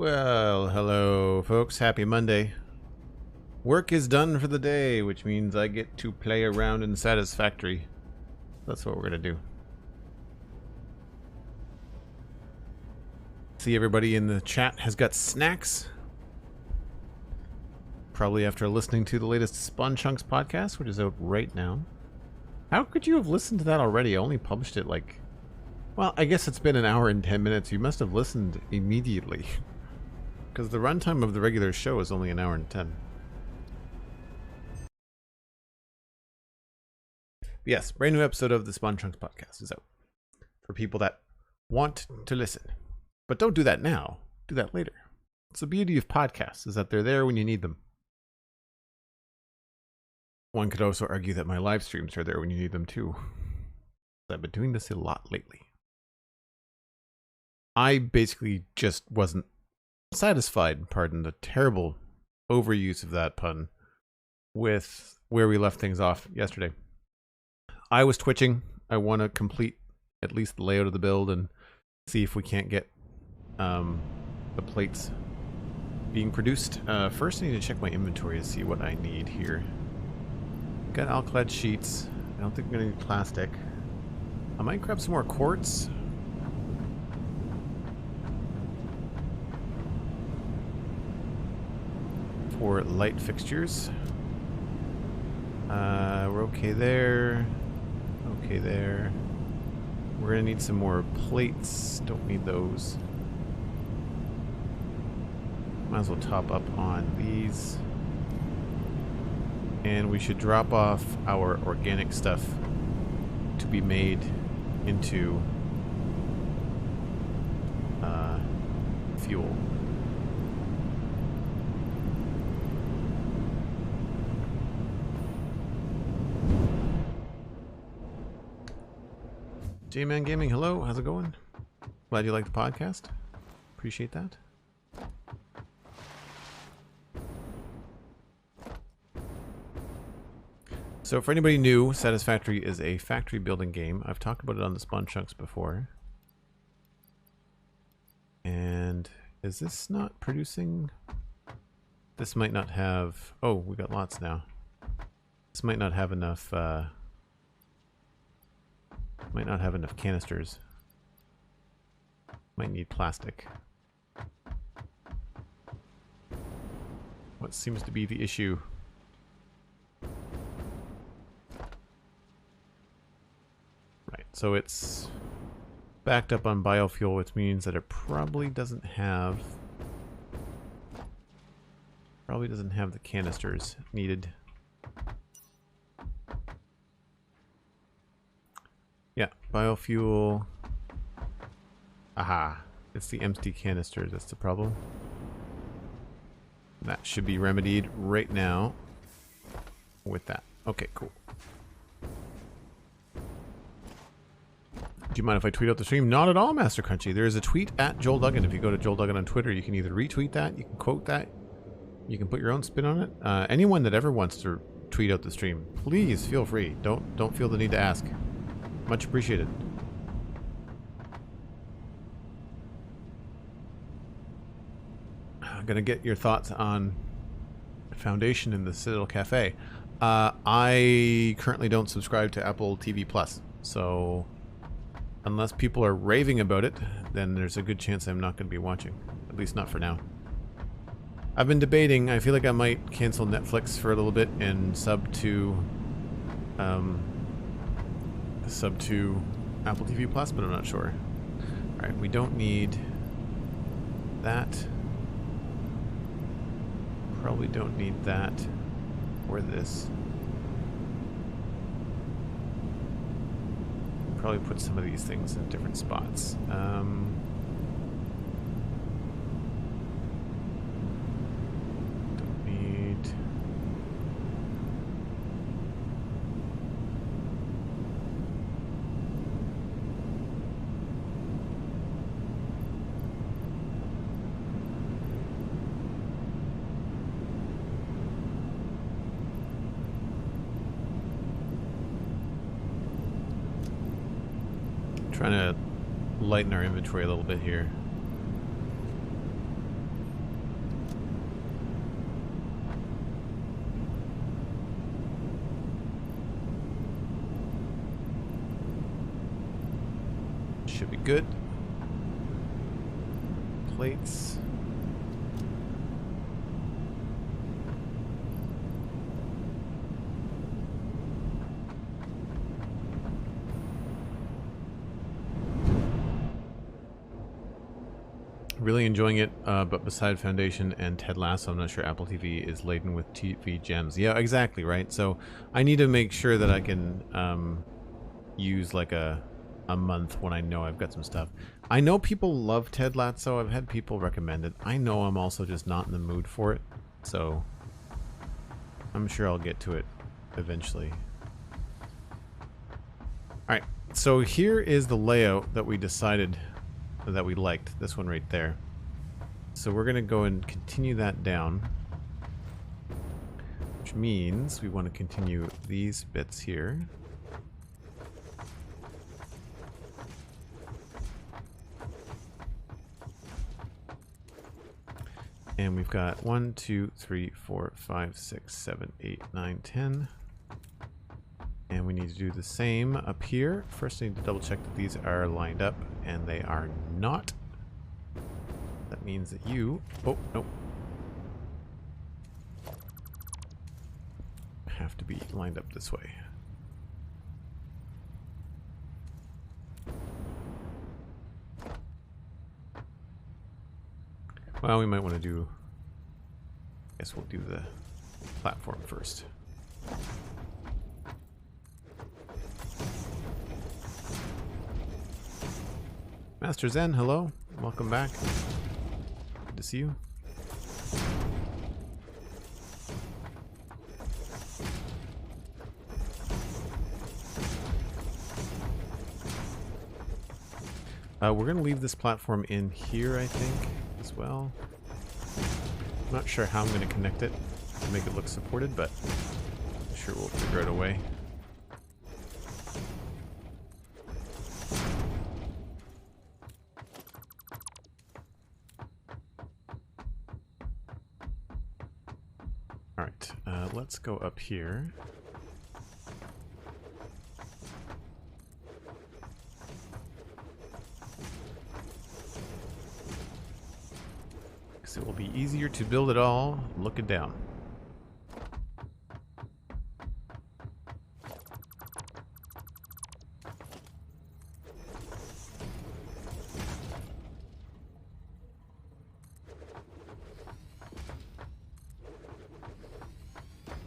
Well, hello folks, happy Monday. Work is done for the day, which means I get to play around in Satisfactory. That's what we're gonna do. See, everybody in the chat has got snacks. Probably after listening to the latest Spawn Chunks podcast, which is out right now. How could you have listened to that already? I only published it like... Well, I guess it's been an hour and 10 minutes. You must have listened immediately. Because the runtime of the regular show is only an hour and 10. Yes, brand new episode of the Spawn Chunks podcast is out. For people that want to listen. But don't do that now. Do that later. It's the beauty of podcasts, is that they're there when you need them. One could also argue that my live streams are there when you need them too. I've been doing this a lot lately. I basically just wasn't satisfied, pardon the terrible overuse of that pun, with where we left things off yesterday. I was twitching. I want to complete at least the layout of the build and see if we can't get the plates being produced. First I need to check my inventory to see what I need here. Got alclad sheets. I don't think I'm going to need plastic. I might grab some more quartz. For light fixtures. We're okay there. Okay there. We're going to need some more plates. Don't need those. Might as well top up on these. And we should drop off our organic stuff to be made into fuel. J-Man Gaming, hello, how's it going? Glad you like the podcast. Appreciate that. So for anybody new, Satisfactory is a factory building game. I've talked about it on the Spawn Chunks before. And is this not producing? This might not have... Oh, we got lots now. This might not have enough... might not have enough canisters. Might need plastic. What seems to be the issue? Right, so it's backed up on biofuel, which means that it probably doesn't have the canisters needed. Yeah, biofuel. Aha, it's the empty canisters that's the problem. That should be remedied right now with that. Okay, cool. Do you mind if I tweet out the stream? Not at all, Master Crunchy. There is a tweet at Joel Duggan. If you go to Joel Duggan on Twitter, you can either retweet that, you can quote that, you can put your own spin on it. Anyone that ever wants to tweet out the stream, please feel free. Don't feel the need to ask. Much appreciated. I'm gonna get your thoughts on Foundation in the Citadel Cafe. I currently don't subscribe to Apple TV Plus, so unless people are raving about it, then there's a good chance I'm not going to be watching. At least not for now. I've been debating. I feel like I might cancel Netflix for a little bit and sub to Apple TV Plus, but I'm not sure. Alright, we don't need that. Probably don't need that or this. Probably put some of these things in different spots. Don't need... Trying to lighten our inventory a little bit here. should be good. Plates. Really enjoying it, but beside Foundation and Ted Lasso, I'm not sure Apple TV is laden with TV gems. Yeah, exactly, right? So I need to make sure that I can use like a month when I know I've got some stuff. I know people love Ted Lasso. I've had people recommend it. I know I'm also just not in the mood for it, so I'm sure I'll get to it eventually. Alright, so here is the layout that we decided that we liked, this one right there. So we're going to go and continue that down, which means we want to continue these bits here. And we've got 1, 2, 3, 4, 5, 6, 7, 8, 9, 10. And we need to do the same up here. First I need to double check that these are lined up, and they are not. That means that you... Oh, nope. Have to be lined up this way. Well, we might want to do... I guess we'll do the platform first. Master Zen, hello. Welcome back. Good to see you. We're going to leave this platform in here, I think, as well. I'm not sure how I'm going to connect it to make it look supported, but I'm sure we'll figure out a way. Alright, let's go up here. Because it will be easier to build it all looking down.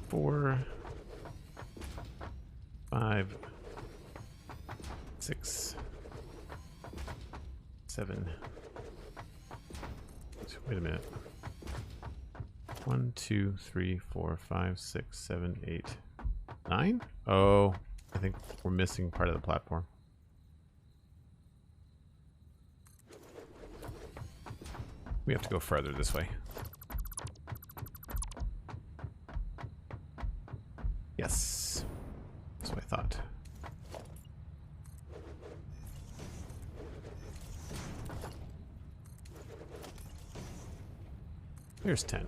Four, 5, 6, 7. Wait a minute. 1, 2, 3, 4, 5, 6, 7, 8, 9? Oh, I think we're missing part of the platform. We have to go further this way. Yes, that's what I thought. Here's 10.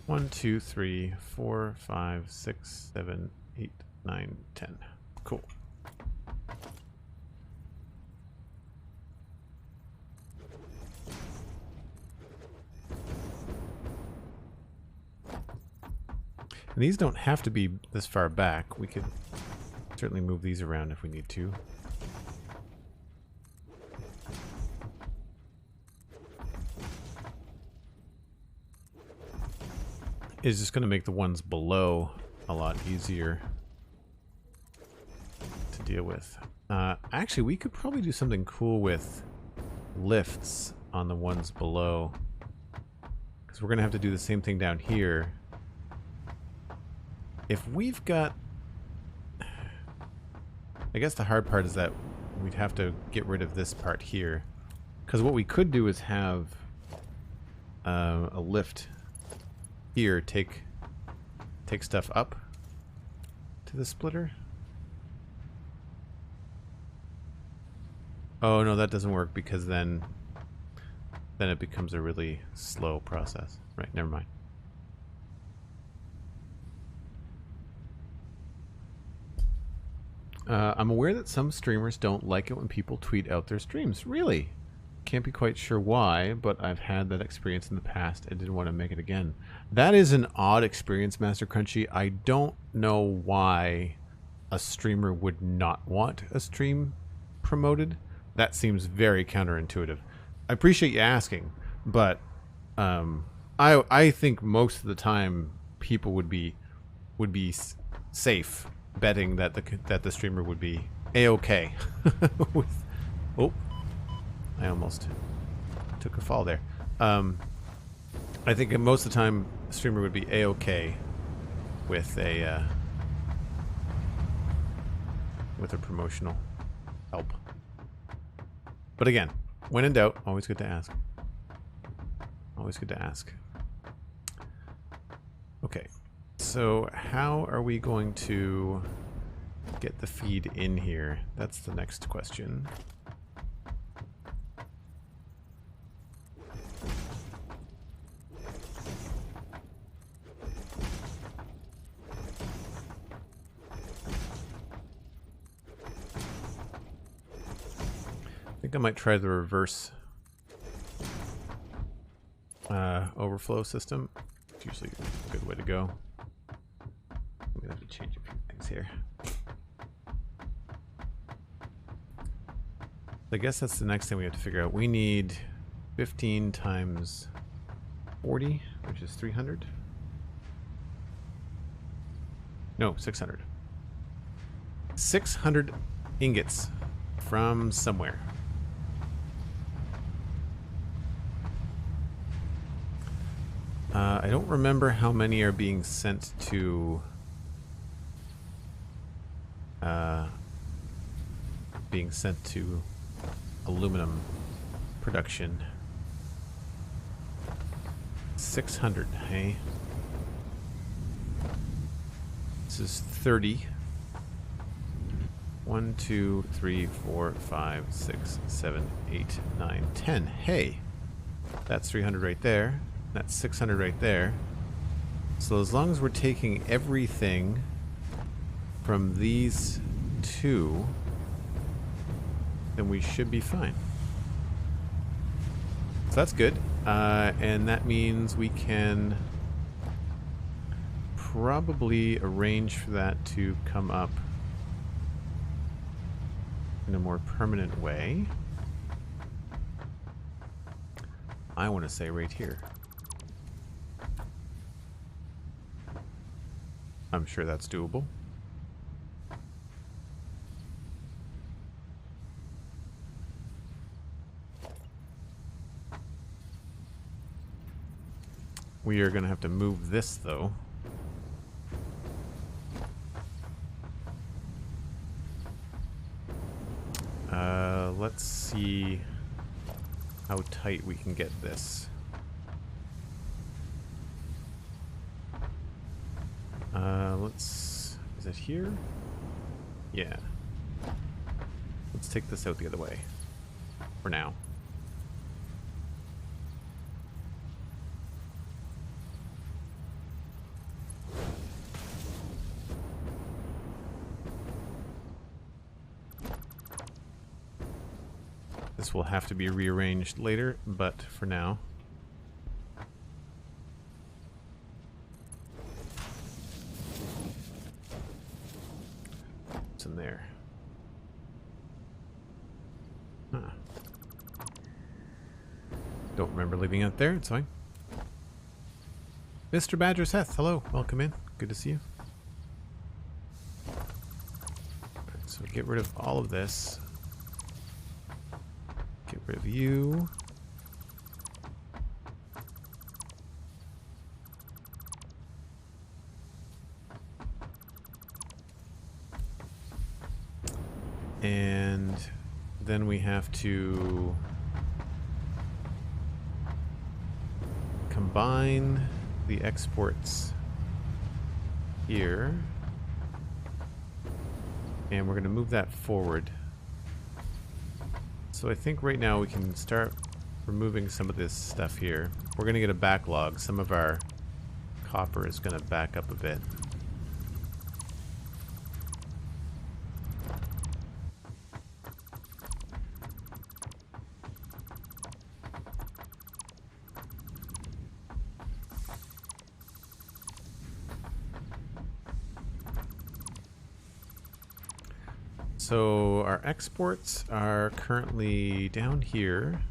1, 2, 3, 4, 5, 6, 7, 8, 9, 10. Cool. And these don't have to be this far back. We could certainly move these around if we need to. It's just going to make the ones below a lot easier to deal with. Actually, we could probably do something cool with lifts on the ones below, because we're going to have to do the same thing down here. If we've got... I guess the hard part is that we'd have to get rid of this part here. Because what we could do is have a lift here take stuff up to the splitter. Oh no, that doesn't work, because then it becomes a really slow process. Right, never mind. I'm aware that some streamers don't like it when people tweet out their streams. Really? Can't be quite sure why, but I've had that experience in the past and didn't want to make it again. That is an odd experience, Master Crunchy. I don't know why a streamer would not want a stream promoted. That seems very counterintuitive. I appreciate you asking, but I think most of the time people would be safe betting that the streamer would be a-okay. Oh, I almost took a fall there. I think most of the time the streamer would be a-okay with a promotional help. But again, when in doubt, always good to ask. Always good to ask. Okay, so how are we going to get the feed in here? That's the next question. I think I might try the reverse overflow system. It's usually a good way to go. I'm gonna have to change a few things here. I guess that's the next thing we have to figure out. We need 15 times 40, which is 300. No, 600. 600 ingots from somewhere. I don't remember how many are being sent to aluminum production. 600, hey? This is 30. 1, 2, 3, 4, 5, 6, 7, 8, 9, 10. Hey! That's 300 right there. That's 600 right there. So as long as we're taking everything from these two, then we should be fine. So that's good. And that means we can probably arrange for that to come up in a more permanent way. I want to say right here. I'm sure that's doable. We are going to have to move this, though. Let's see how tight we can get this. Is it here? Yeah. Let's take this out the other way. For now. This will have to be rearranged later, but for now. What's in there? Huh. Don't remember leaving it there, it's fine. Mr. Badger Seth, hello, welcome in. Good to see you. Alright, so get rid of all of this. Get rid of you. And then we have to combine the exports here. And we're going to move that forward. So I think right now we can start removing some of this stuff here. We're going to get a backlog. Some of our copper is going to back up a bit. So our exports are currently down here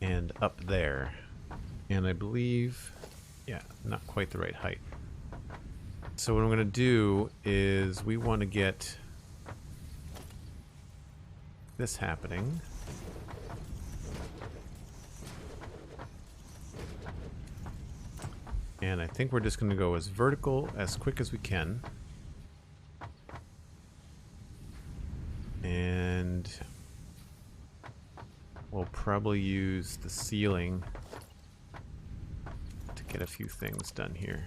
and up there. And I believe, yeah, not quite the right height. So what I'm going to do is we want to get this happening. And I think we're just going to go as vertical as quick as we can. And we'll probably use the ceiling to get a few things done here.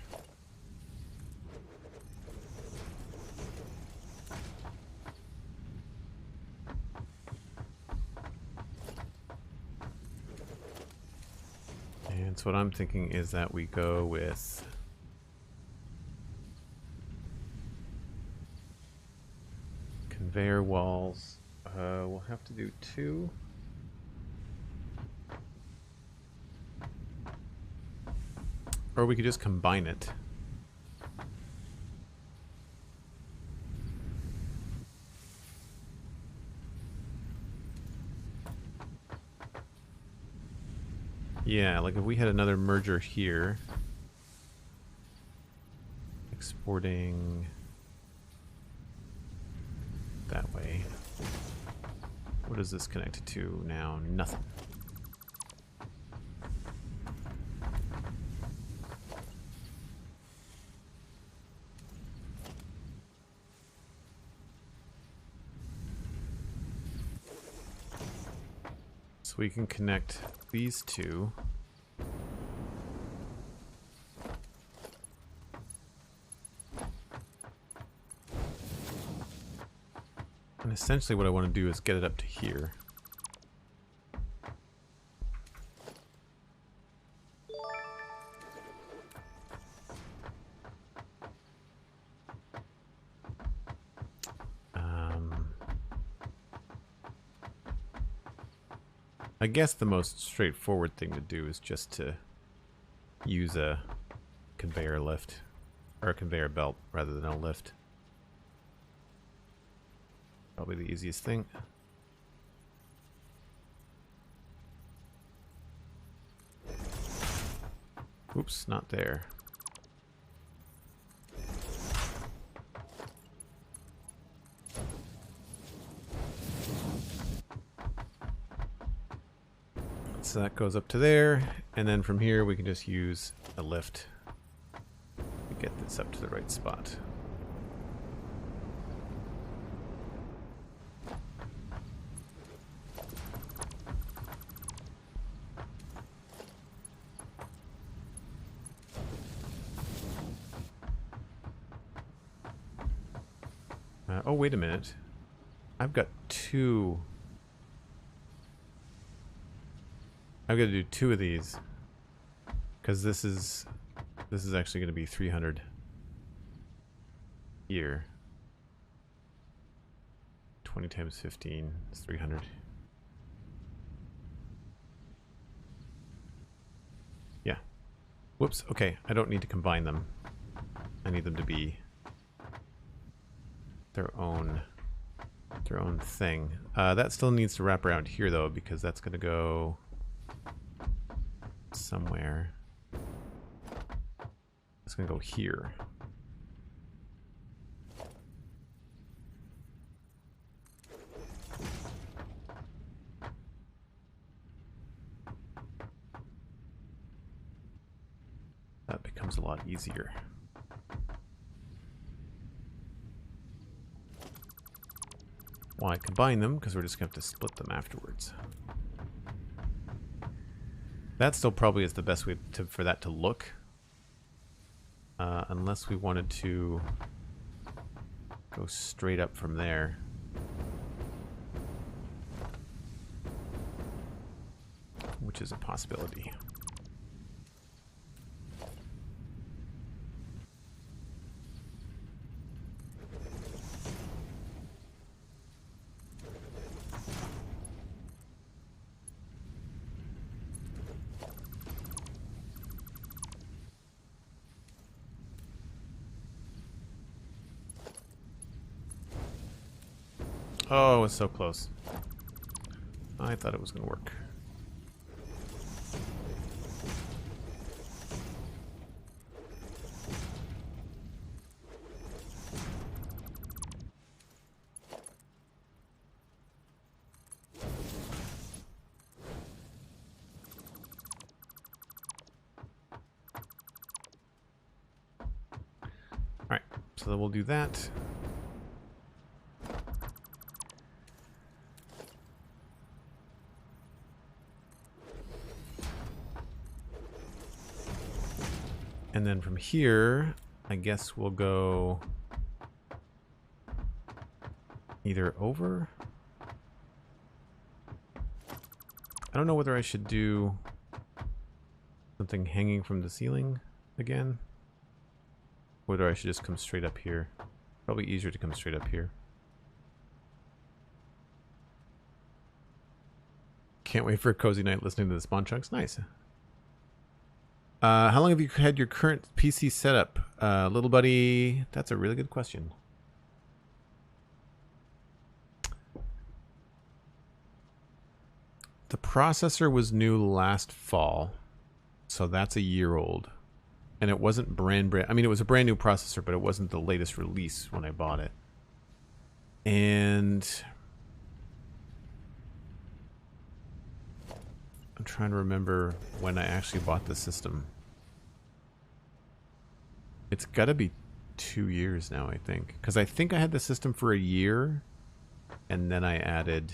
And so what I'm thinking is that we go with conveyor walls. We'll have to do 2. Or we could just combine it. Yeah, like if we had another merger here, exporting that way. What is this connected to now? Nothing. So we can connect these two. And essentially what I want to do is get it up to here. I guess the most straightforward thing to do is just to use a conveyor lift, or a conveyor belt rather than a lift. Probably the easiest thing. Oops, not there. So that goes up to there, and then from here we can just use a lift to get this up to the right spot. Oh, wait a minute. I've got 2. I've got to do 2 of these because this is actually going to be 300 here. 20 times 15 is 300. Yeah. Whoops. Okay, I don't need to combine them. I need them to be their own thing. That still needs to wrap around here though, because that's going to go somewhere. It's going to go here. That becomes a lot easier. Why combine them? Because we're just going to have to split them afterwards. That still probably is the best way for that to look. Unless we wanted to go straight up from there. Which is a possibility. Oh, it was so close. I thought it was going to work. Alright, so then we'll do that. And then from here, I guess we'll go either over. I don't know whether I should do something hanging from the ceiling again. Whether I should just come straight up here. Probably easier to come straight up here. Can't wait for a cozy night listening to the Spawn Chunks. Nice. How long have you had your current PC setup? Little buddy, that's a really good question. The processor was new last fall, so that's a year old. And it wasn't brand I mean, it was a brand new processor, but it wasn't the latest release when I bought it. And I'm trying to remember when I actually bought the system. It's got to be 2 years now, I think. Because I think I had the system for a year, and then I added...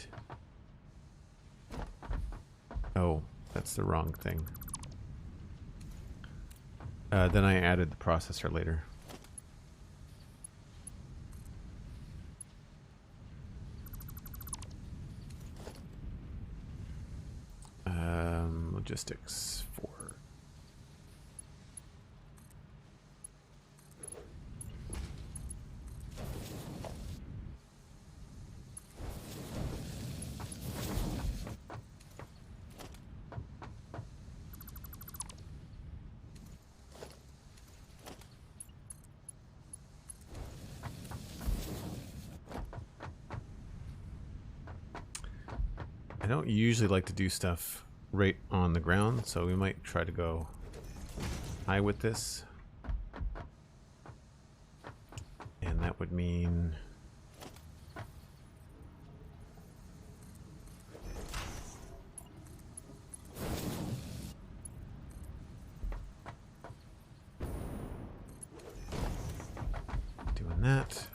Oh, that's the wrong thing. Then I added the processor later. Logistics 4. I don't usually like to do stuff right on the ground, so we might try to go high with this. And that would mean... doing that.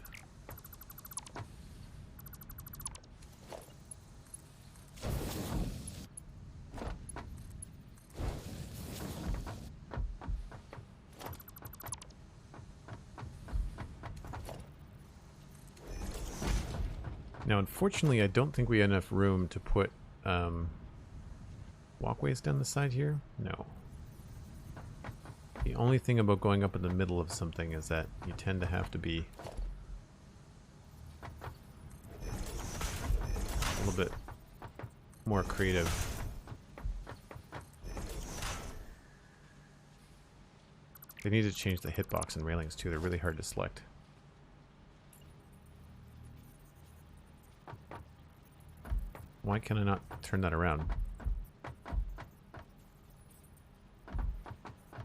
Now, unfortunately, I don't think we have enough room to put walkways down the side here. No. The only thing about going up in the middle of something is that you tend to have to be a little bit more creative. They need to change the hitbox and railings too. They're really hard to select. Why can I not turn that around?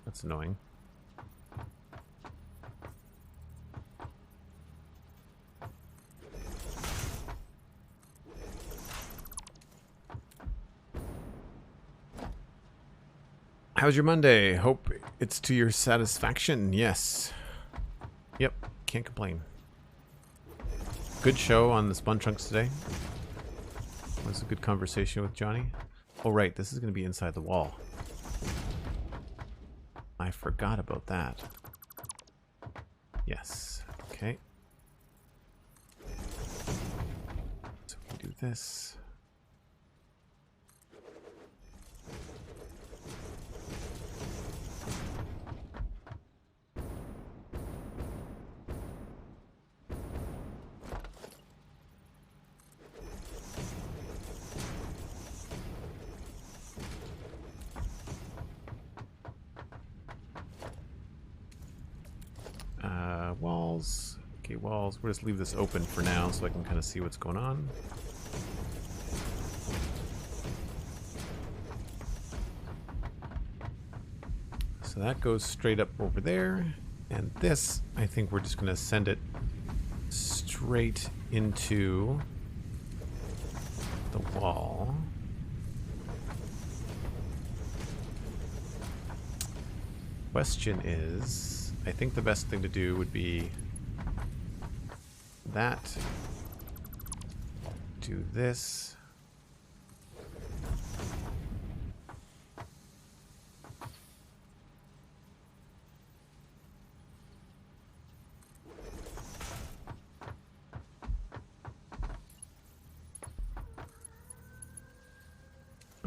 That's annoying. How's your Monday? Hope it's to your satisfaction. Yes. Yep, can't complain. Good show on the Spawn Chunks today. It was a good conversation with Johnny. Oh right, this is going to be inside the wall. I forgot about that. Yes. Okay. So we can do this. Walls reallocate walls. We'll just leave this open for now so I can kind of see what's going on. So that goes straight up over there. And this, I think we're just going to send it straight into the wall. Question is, I think the best thing to do would be that, do this.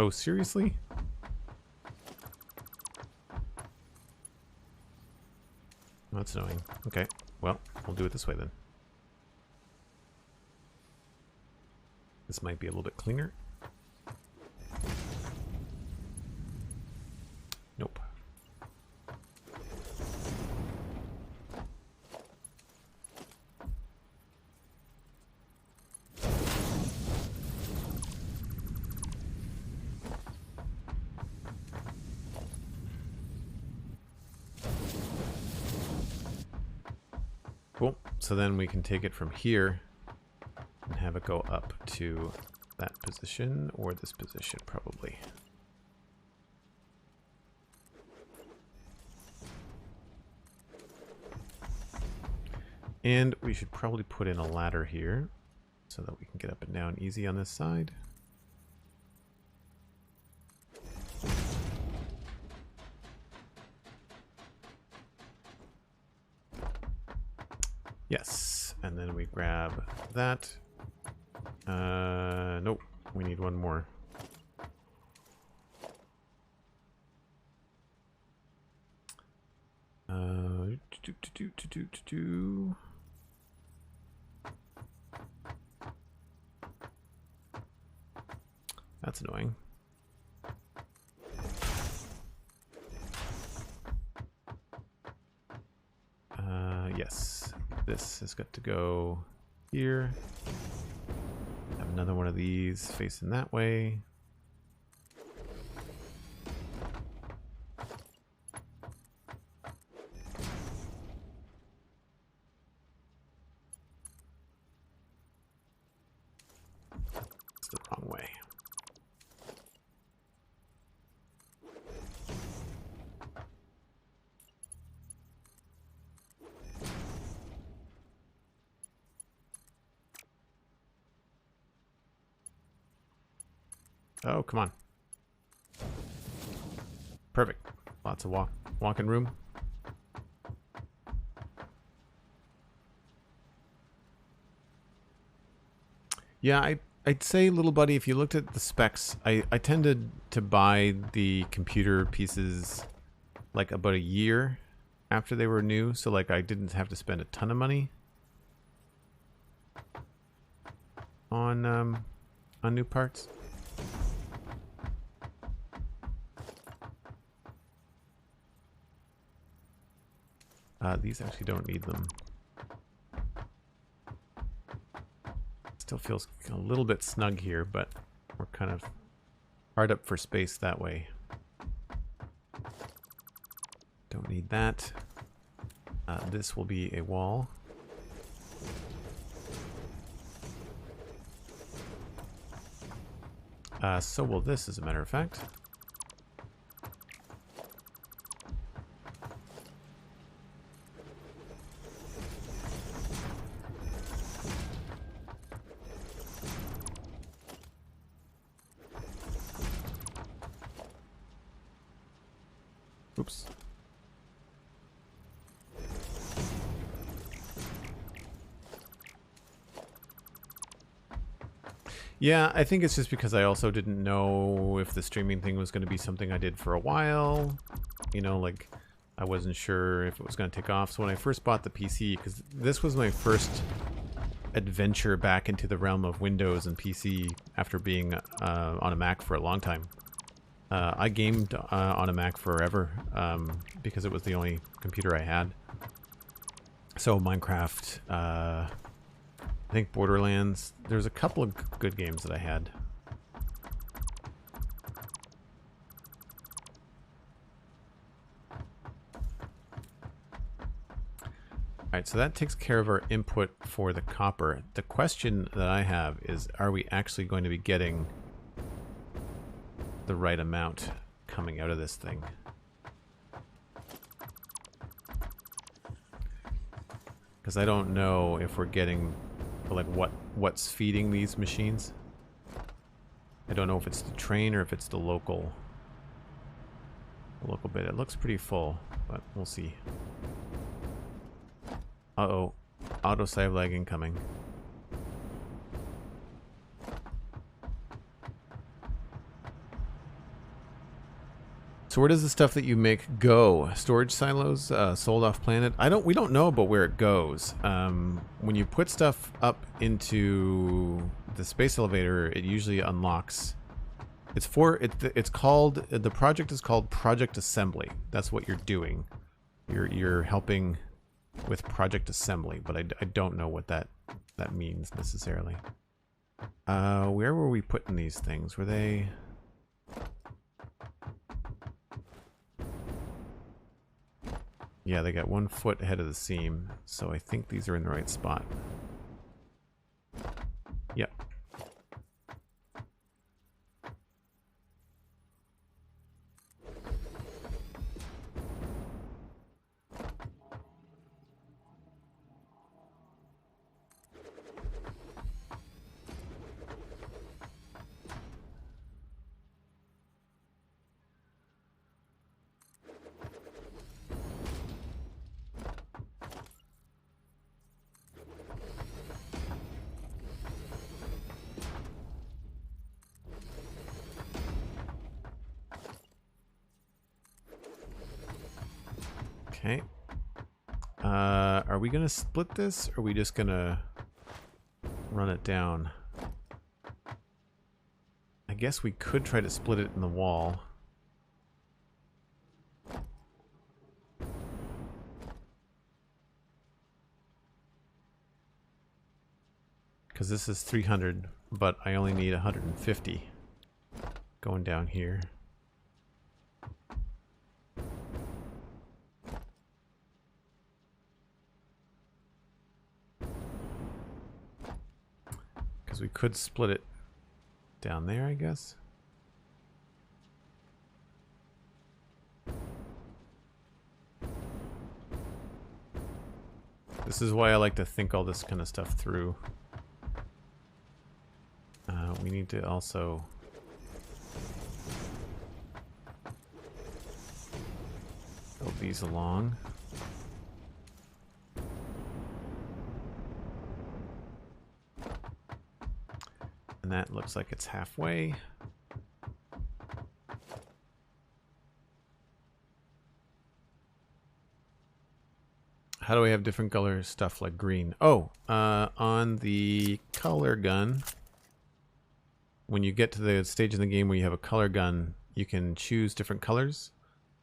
Oh, seriously? That's annoying. Okay, well, we'll do it this way then. This might be a little bit cleaner. Nope. Cool. So then we can take it from here and have it go up to that position or this position probably. And we should probably put in a ladder here so that we can get up and down easy on this side. Yes, and then we grab that. Nope, we need one more. That's annoying. Yes, this has got to go here. Have another one of these facing that way. It's the wrong way. Oh, come on. Perfect. Lots of walking room. Yeah, I'd say, little buddy, if you looked at the specs, I tended to buy the computer pieces like about a year after they were new, so like I didn't have to spend a ton of money on new parts. These actually don't need them. Still feels a little bit snug here, but we're kind of hard up for space that way. Don't need that. This will be a wall. So will this, as a matter of fact. Oops. Yeah, I think it's just because I also didn't know if the streaming thing was going to be something I did for a while. You know, like, I wasn't sure if it was going to take off. So when I first bought the PC, because this was my first adventure back into the realm of Windows and PC after being on a Mac for a long time. I gamed on a Mac forever because it was the only computer I had. So Minecraft, I think Borderlands. There's a couple of good games that I had. Alright, so that takes care of our input for the copper. The question that I have is, are we actually going to be getting the right amount coming out of this thing? Because I don't know if we're getting, like, what's feeding these machines. I don't know if it's the train or if it's the local bit. It looks pretty full, but we'll see. Uh-oh. Auto save lag incoming. So where does the stuff that you make go? Storage silos, sold off planet? We don't know about where it goes. When you put stuff up into the space elevator, it usually unlocks. It's called, the project is called Project Assembly. That's what you're doing. You're helping with Project Assembly, but I don't know what that means necessarily. Where were we putting these things? Were they... Yeah, they got 1 foot ahead of the seam, so I think these are in the right spot. Yep. Okay. Are we gonna split this, or are we just gonna run it down? I guess we could try to split it in the wall. Because this is 300, but I only need 150 going down here. We could split it down there, I guess. This is why I like to think all this kind of stuff through. We need to also... build these along. And that looks like it's halfway. How do I have different color stuff like green? Oh, on the color gun, when you get to the stage in the game where you have a color gun, you can choose different colors.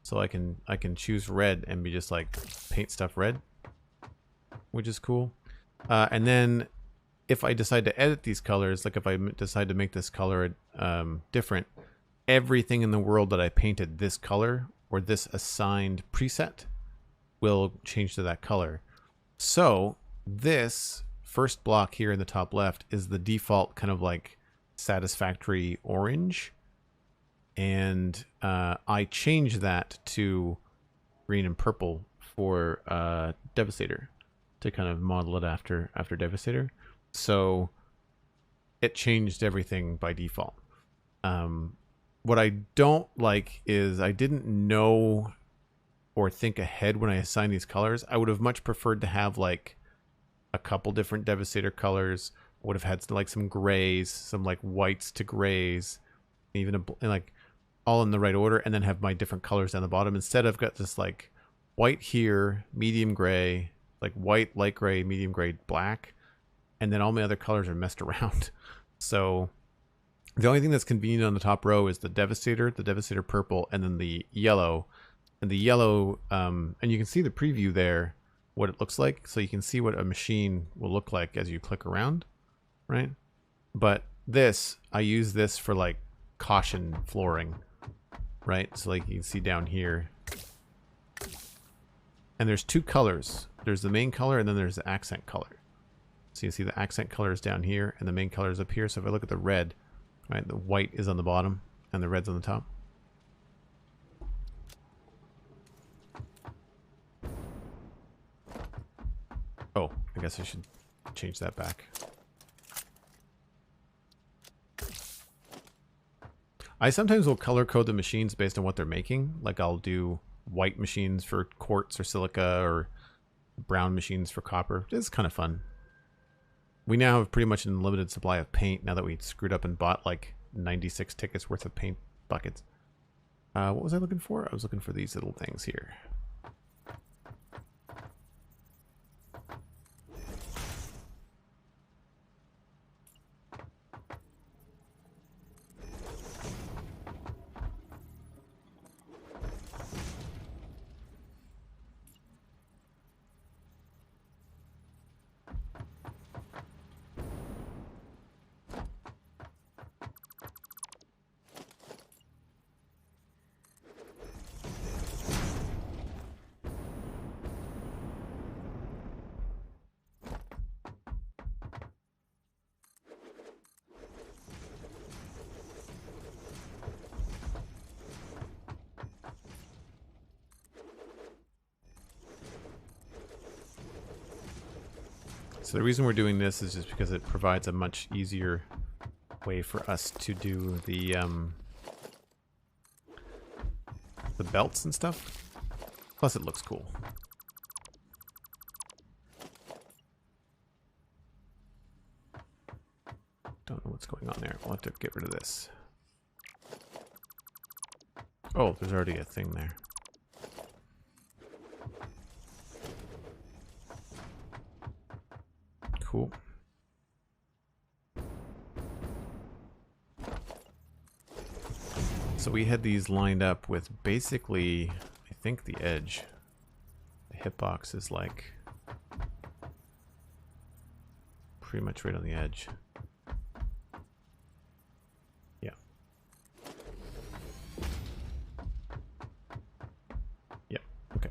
So I can choose red and be just like paint stuff red, which is cool. And then if I decide to edit these colors, like if I decide to make this color different, everything in the world that I painted this color or this assigned preset will change to that color. So this first block here in the top left is the default kind of like Satisfactory orange. And I changed that to green and purple for Devastator to kind of model it after Devastator. So it changed everything by default. What I don't like is I didn't know or think ahead when I assigned these colors. I would have much preferred to have like a couple different Devastator colors. Would have had like some grays, some like whites to grays, even like all in the right order, and then have my different colors down the bottom. Instead, I've got this like white here, medium gray, like white, light gray, medium gray, black. And then all my other colors are messed around. So the only thing that's convenient on the top row is the Devastator purple, and then the yellow. And the yellow, and you can see the preview there. what it looks like, so you can see what a machine will look like as you click around, right? But this, I use this for like caution flooring, right? So like you can see down here, and there's two colors. There's the main color and then there's the accent color. So you see the accent color is down here and the main color is up here. So if I look at the red, right, the white is on the bottom and the red's on the top. Oh, I guess I should change that back. I sometimes will color code the machines based on what they're making. Like I'll do white machines for quartz or silica, or brown machines for copper. It's kind of fun. We now have pretty much an unlimited supply of paint now that we screwed up and bought like 96 tickets worth of paint buckets. What was I looking for? I was looking for these little things here. So the reason we're doing this is just because it provides a much easier way for us to do the belts and stuff. Plus it looks cool. Don't know what's going on there. We'll have to get rid of this. Oh, there's already a thing there. Cool. So we had these lined up with basically, I think the edge. The hitbox is like pretty much right on the edge. Yeah. Yeah, okay.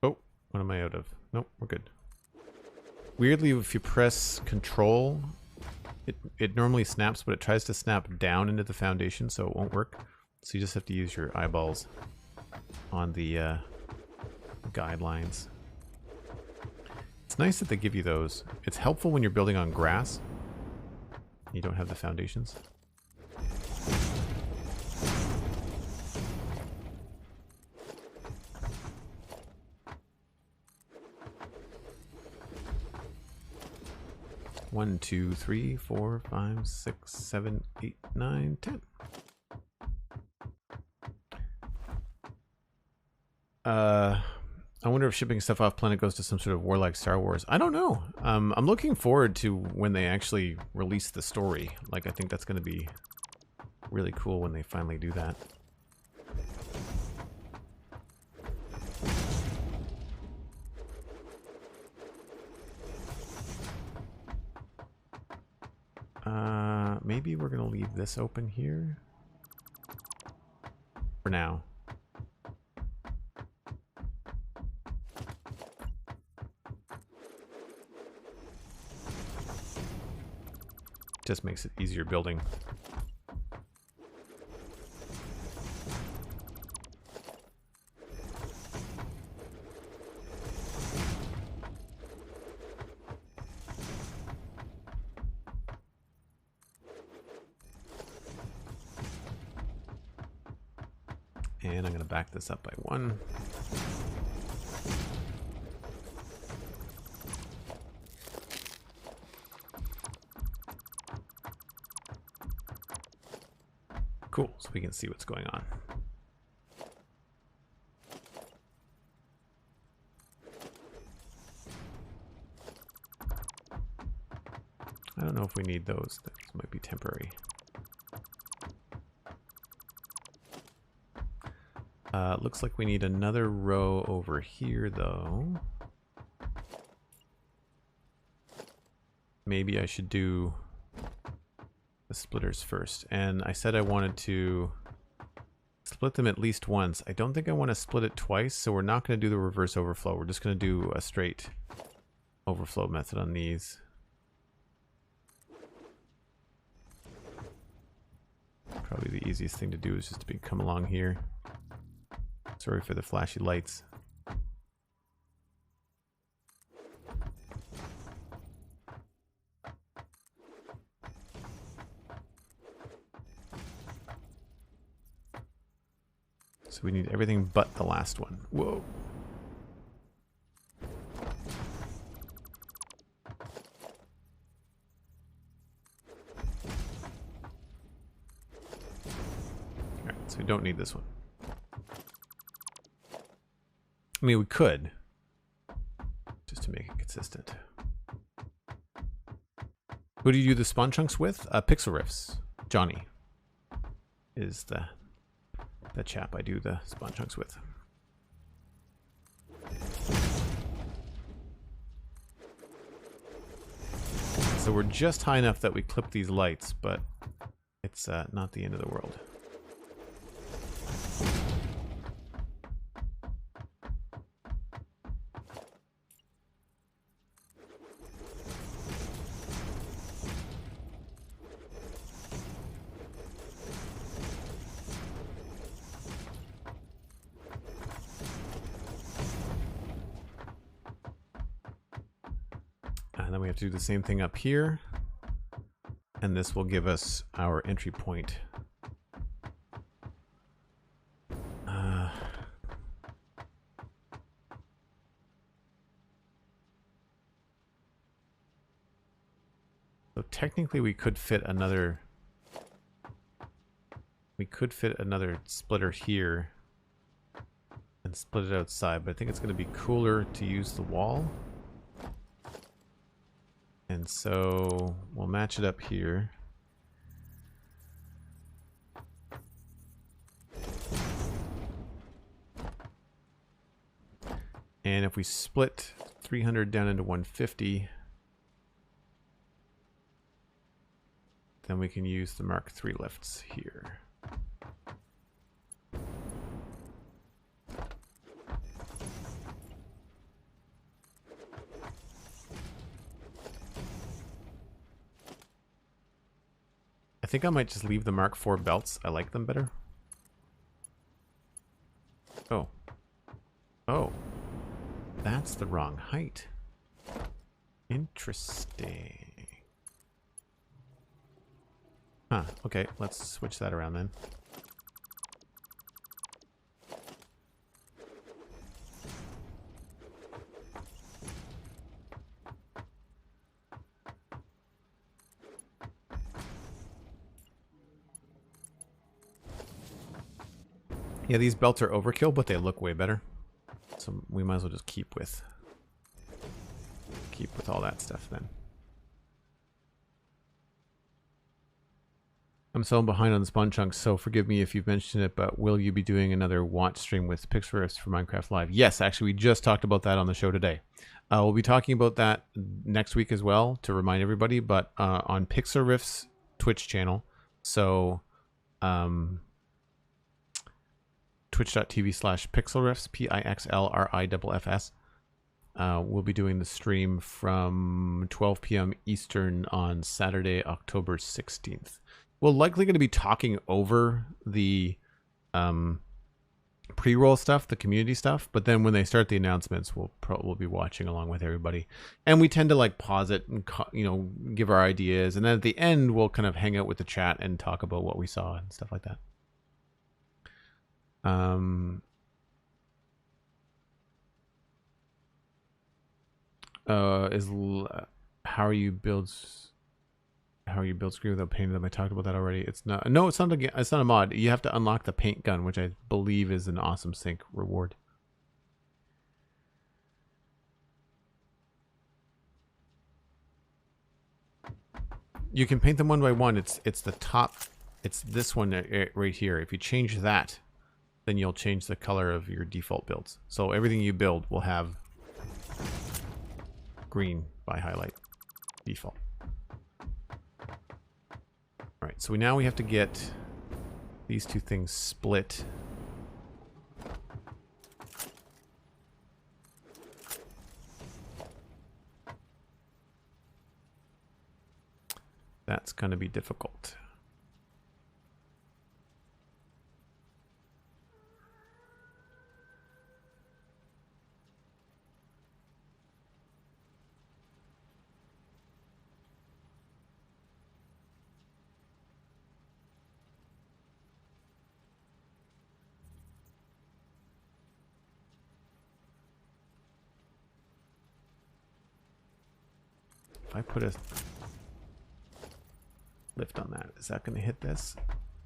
Oh, what am I out of? Nope, we're good. Weirdly, if you press Control, it normally snaps, but it tries to snap down into the foundation, so it won't work. So you just have to use your eyeballs on the guidelines. It's nice that they give you those. It's helpful when you're building on grass. You don't have the foundations. One, two, three, 4, 5, 6, 7, 8, 9, 10. I wonder if shipping stuff off planet goes to some sort of war like Star Wars. I don't know. I'm looking forward to when they actually release the story. Like, I think that's going to be really cool when they finally do that. Maybe we're going to leave this open here for now. Just makes it easier building. And I'm going to back this up by 1. Cool, so we can see what's going on. I don't know if we need those. Those might be temporary. Looks like we need another row over here, though. Maybe I should do the splitters first. And I said I wanted to split them at least once. I don't think I want to split it twice, so we're not going to do the reverse overflow. We're just going to do a straight overflow method on these. Probably the easiest thing to do is just to come along here. Sorry for the flashy lights. So we need everything but the last one. Whoa. Alright, so we don't need this one. I mean, we could, just to make it consistent. Who do you do the spawn chunks with? Pixel Riffs. Johnny is the chap I do the spawn chunks with. So we're just high enough that we clip these lights, but it's not the end of the world. And then we have to do the same thing up here. And this will give us our entry point. So technically we could fit another splitter here and split it outside, but I think it's going to be cooler to use the wall. And so we'll match it up here. And if we split 300 down into 150, then we can use the Mark III lifts here. I think I might just leave the Mark IV belts. I like them better. Oh. Oh. That's the wrong height. Interesting. Huh. Okay, let's switch that around then. Yeah, these belts are overkill, but they look way better. So we might as well just keep with all that stuff then. I'm so behind on the spawn chunks, so forgive me if you've mentioned it, but will you be doing another watch stream with Pixel Riffs for Minecraft Live? Yes, actually, we just talked about that on the show today. We'll be talking about that next week as well, to remind everybody, but on Pixel Riffs Twitch channel. So twitch.tv/pixelriffs, PIXLRIFFS. We'll be doing the stream from 12 p.m. Eastern on Saturday, October 16th. We're likely going to be talking over the pre-roll stuff, the community stuff, but then when they start the announcements, we'll be watching along with everybody. And we tend to like pause it and give our ideas, and then at the end we'll kind of hang out with the chat and talk about what we saw and stuff like that. How are you build screen without painting them? I talked about that already. It's not a mod. You have to unlock the paint gun, which I believe is an awesome sync reward. You can paint them one by one. It's the top. It's this one right here. If you change that, then you'll change the color of your default builds. So everything you build will have green by highlight default. All right, so now we have to get these two things split. That's going to be difficult. If I put a lift on that, is that going to hit this?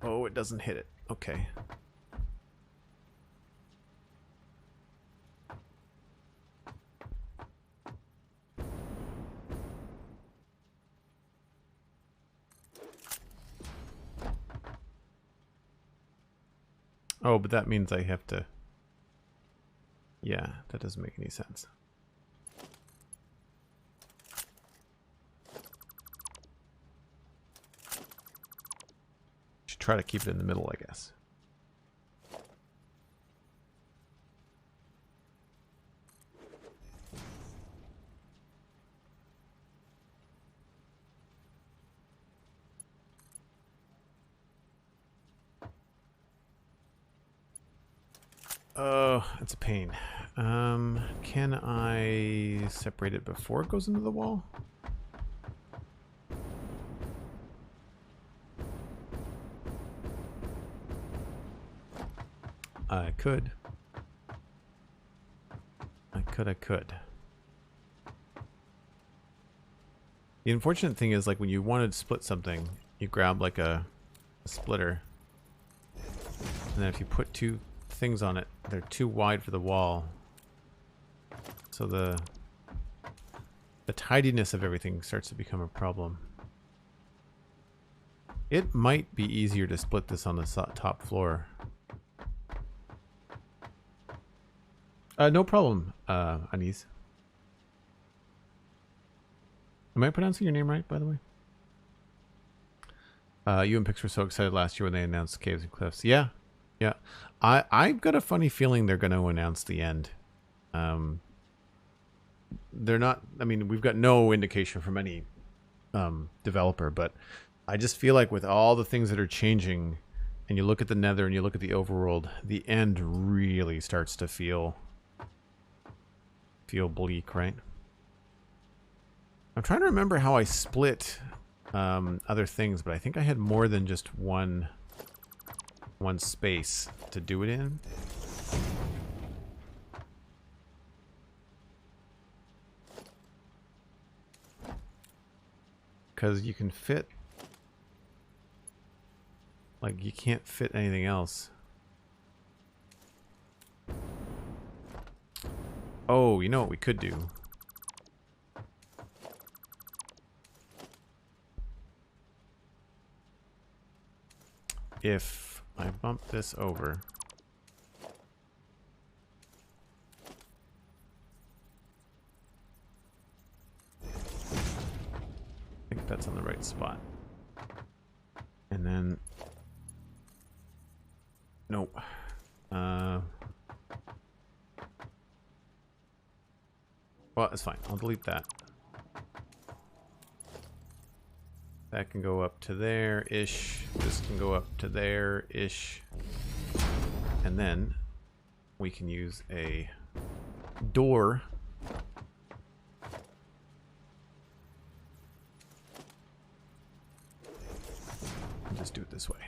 Oh, it doesn't hit it. Okay. Oh, but that means I have to... Yeah, that doesn't make any sense. Should try to keep it in the middle, I guess. Oh, that's a pain. Can I separate it before it goes into the wall? I could. I could. The unfortunate thing is, like, when you wanted to split something, you grab like a splitter, and then if you put two things on it, they're too wide for the wall. So the tidiness of everything starts to become a problem. It might be easier to split this on the top floor. No problem, Anise. Am I pronouncing your name right, by the way? You and Pix were so excited last year when they announced Caves and Cliffs. Yeah, yeah. I've got a funny feeling they're going to announce the end. They're not... I mean, we've got no indication from any developer, but I just feel like with all the things that are changing, and you look at the Nether and you look at the overworld, the end really starts to feel bleak, right? I'm trying to remember how I split other things, but I think I had more than just one space to do it in. Because you can fit... Like, you can't fit anything else. Oh, you know what we could do? If I bump this over... I think that's on the right spot. And then... Nope. Well, it's fine. I'll delete that. That can go up to there-ish. This can go up to there-ish. And then we can use a door. And just do it this way.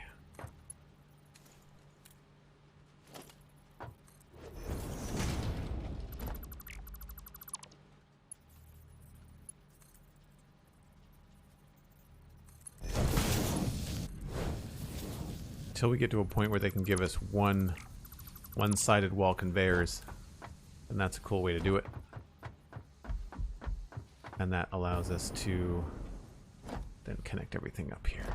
Until we get to a point where they can give us one-sided wall conveyors, and that's a cool way to do it. And that allows us to then connect everything up here.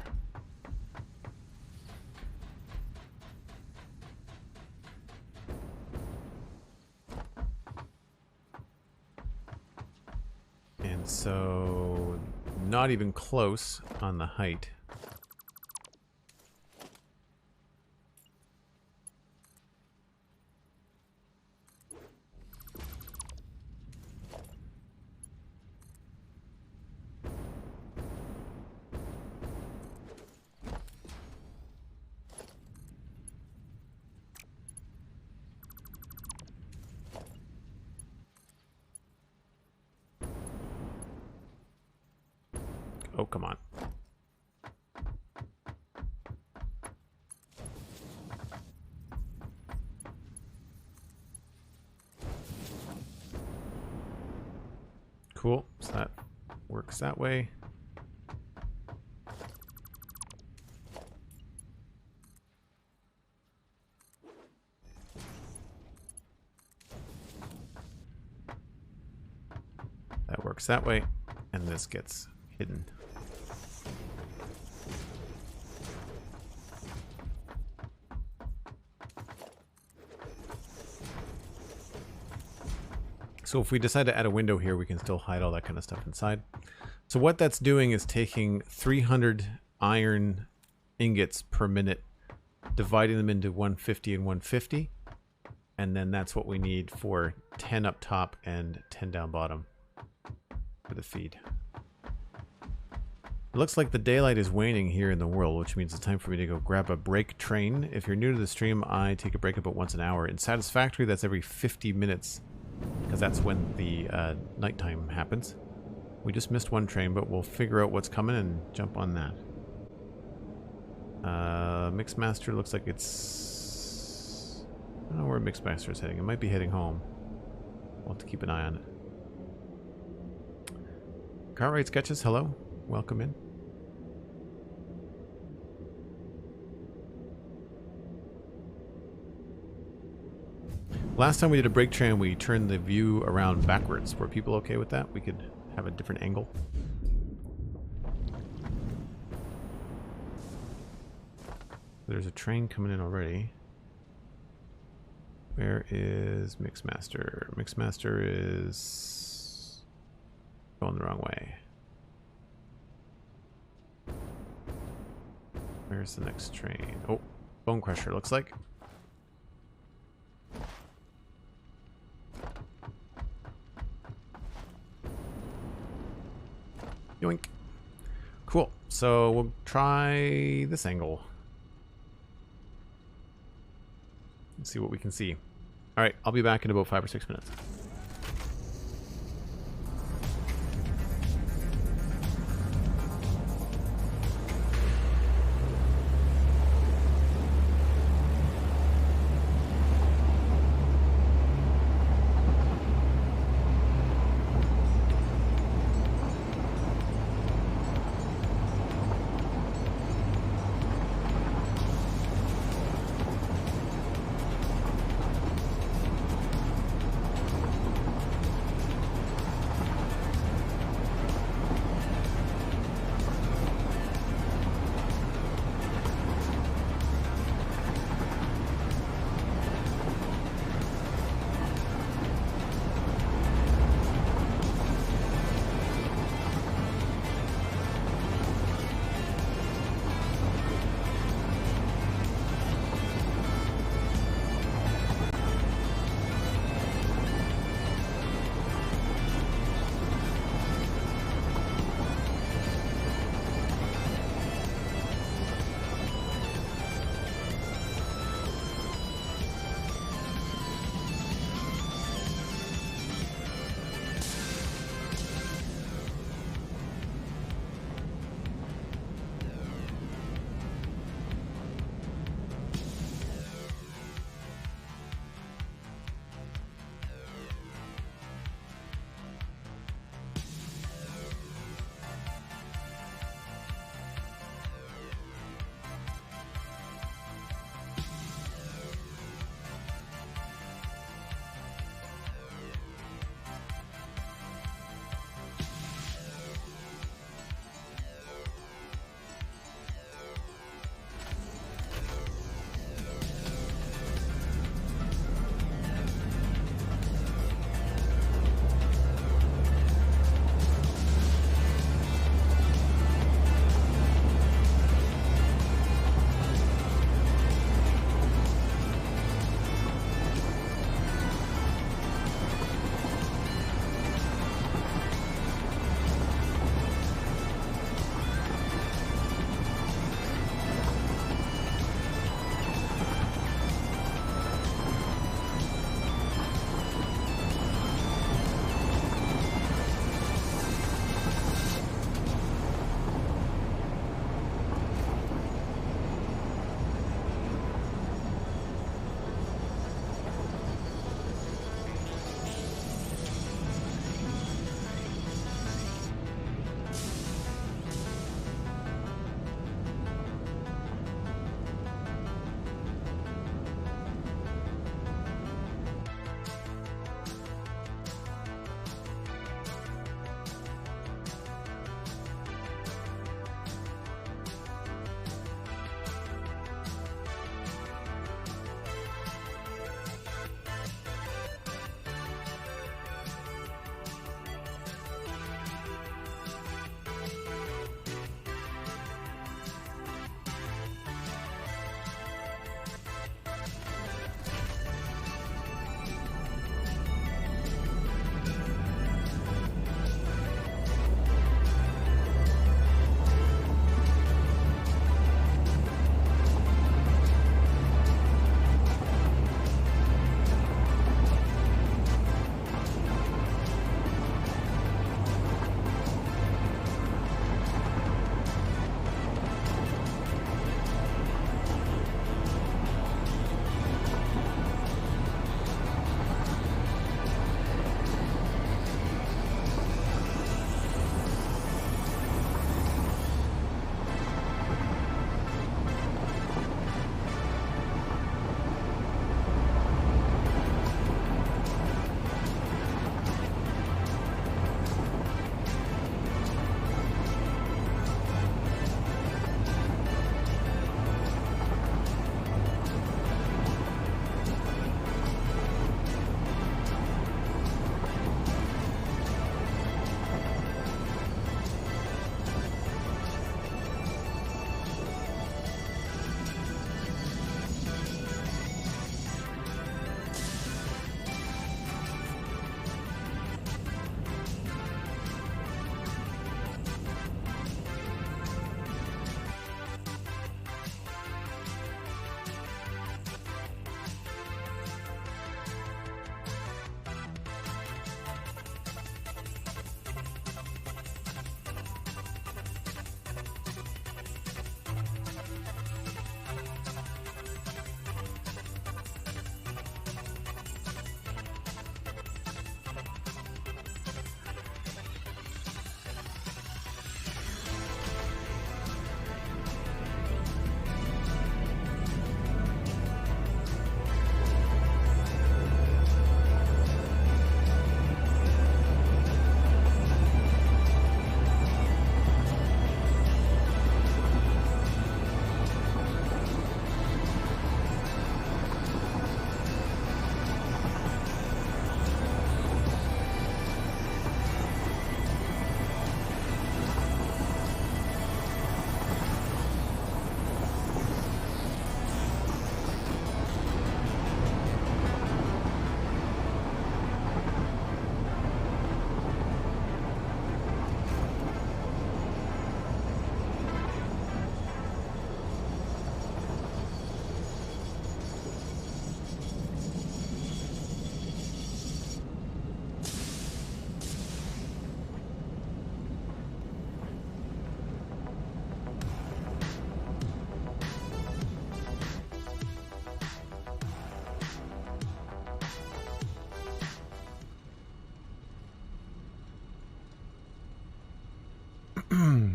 And so, not even close on the height. Oh, come on. Cool. So that works that way. That works that way. And this gets hidden. So if we decide to add a window here, we can still hide all that kind of stuff inside. So what that's doing is taking 300 iron ingots per minute, dividing them into 150 and 150. And then that's what we need for 10 up top and 10 down bottom for the feed. It looks like the daylight is waning here in the world, which means it's time for me to go grab a break train. If you're new to the stream, I take a break about once an hour. In Satisfactory, that's every 50 minutes. Because that's when the nighttime happens. We just missed one train, but we'll figure out what's coming and jump on that. Mixmaster looks like it's... I don't know where Mixmaster is heading. It might be heading home. We'll have to keep an eye on it. Cartwright Sketches, hello. Welcome in. Last time we did a break train, we turned the view around backwards. Were people okay with that? We could have a different angle. There's a train coming in already. Where is Mixmaster? Mixmaster is going the wrong way. Where's the next train? Oh, Bone Crusher looks like. Yoink. Cool. So we'll try this angle. Let's see what we can see. All right, I'll be back in about 5 or 6 minutes.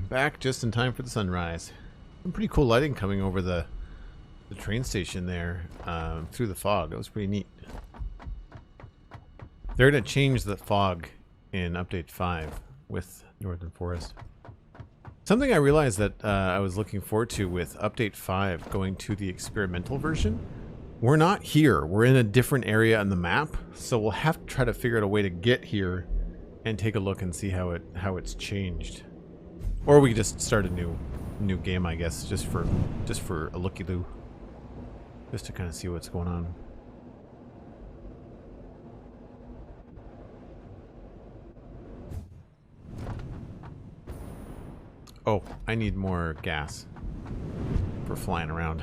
Back just in time for the sunrise. Some pretty cool lighting coming over the train station there through the fog. That was pretty neat. They're going to change the fog in Update 5 with Northern Forest. Something I realized that I was looking forward to with Update 5 going to the experimental version. We're not here. We're in a different area on the map, so we'll have to try to figure out a way to get here and take a look and see how it's changed. Or we could just start a new game, I guess, just for a looky-loo. Just to kind of see what's going on. Oh, I need more gas for flying around.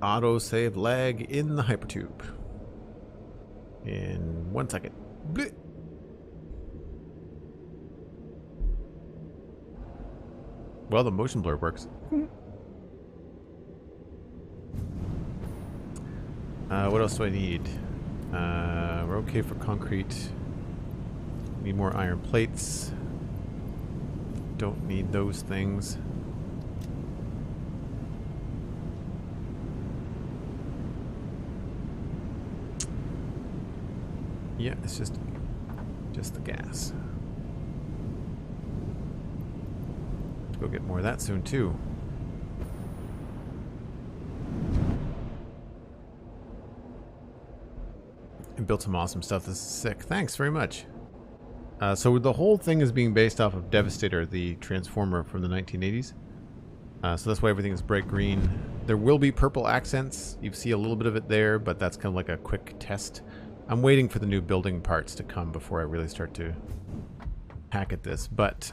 Autosave lag in the hypertube. In 1 second. Blech. Well, the motion blur works. What else do I need? We're okay for concrete. Need more iron plates. Don't need those things. Yeah, it's just the gas. Let's go get more of that soon too. And built some awesome stuff. This is sick. Thanks very much. So the whole thing is being based off of Devastator, the Transformer from the 1980s. So that's why everything is bright green. There will be purple accents. You see a little bit of it there, but that's kind of like a quick test. I'm waiting for the new building parts to come before I really start to hack at this. But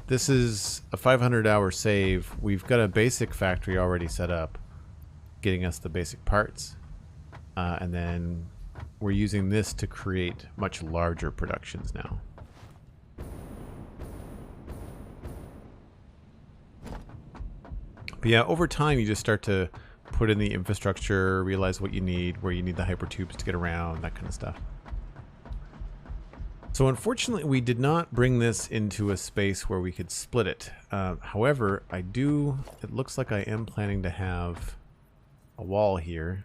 this is a 500-hour save. We've got a basic factory already set up, getting us the basic parts. And then we're using this to create much larger productions now. But yeah, over time you just start to put in the infrastructure, realize what you need, where you need the hypertubes to get around, that kind of stuff. So unfortunately we did not bring this into a space where we could split it. However, it looks like I am planning to have a wall here.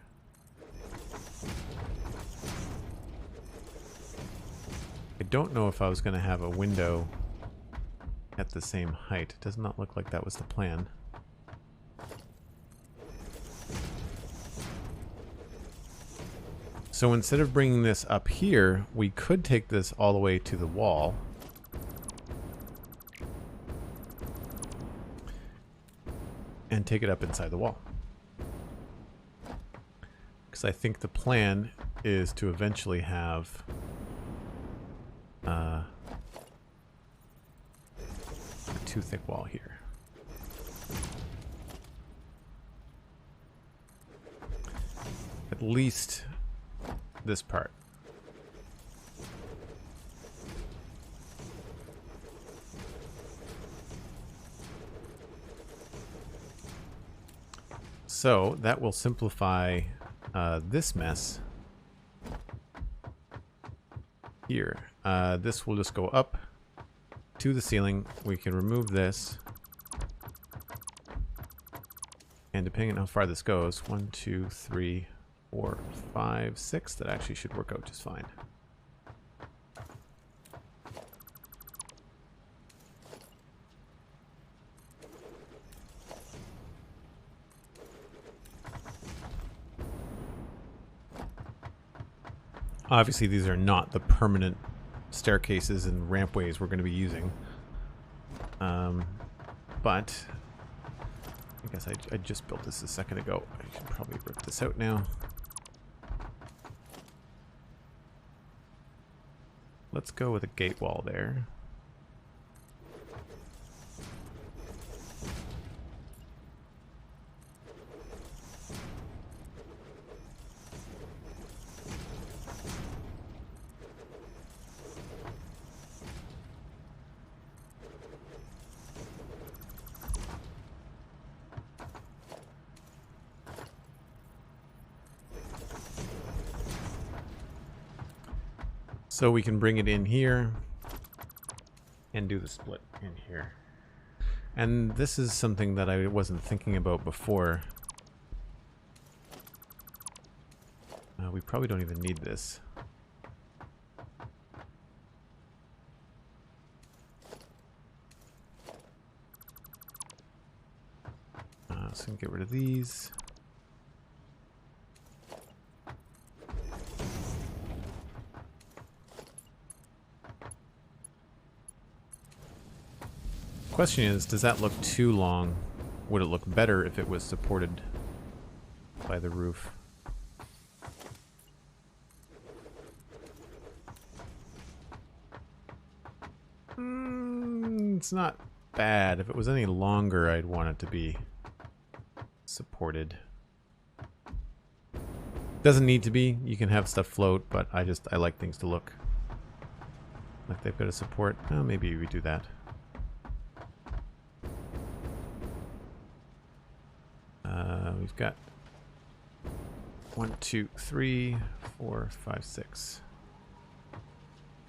I don't know if I was going to have a window at the same height. It does not look like that was the plan. So instead of bringing this up here, we could take this all the way to the wall. And take it up inside the wall. Because I think the plan is to eventually have a too thick wall here. At least this part. So that will simplify this mess here. This will just go up to the ceiling. We can remove this. And depending on how far this goes, 1, 2, 3, 4, 5, 6, that actually should work out just fine. Obviously, these are not the permanent staircases and rampways we're going to be using. But I guess I just built this a second ago. I should probably rip this out now. Let's go with a gate wall there. So we can bring it in here and do the split in here. And this is something that I wasn't thinking about before. We probably don't even need this. So we can get rid of these. Question is, does that look too long? Would it look better if it was supported by the roof? It's not bad. If it was any longer, I'd want it to be supported. Doesn't need to be. You can have stuff float, but I like things to look like they've got a support. Oh, maybe we do that. We've got 1, 2, 3, 4, 5, 6.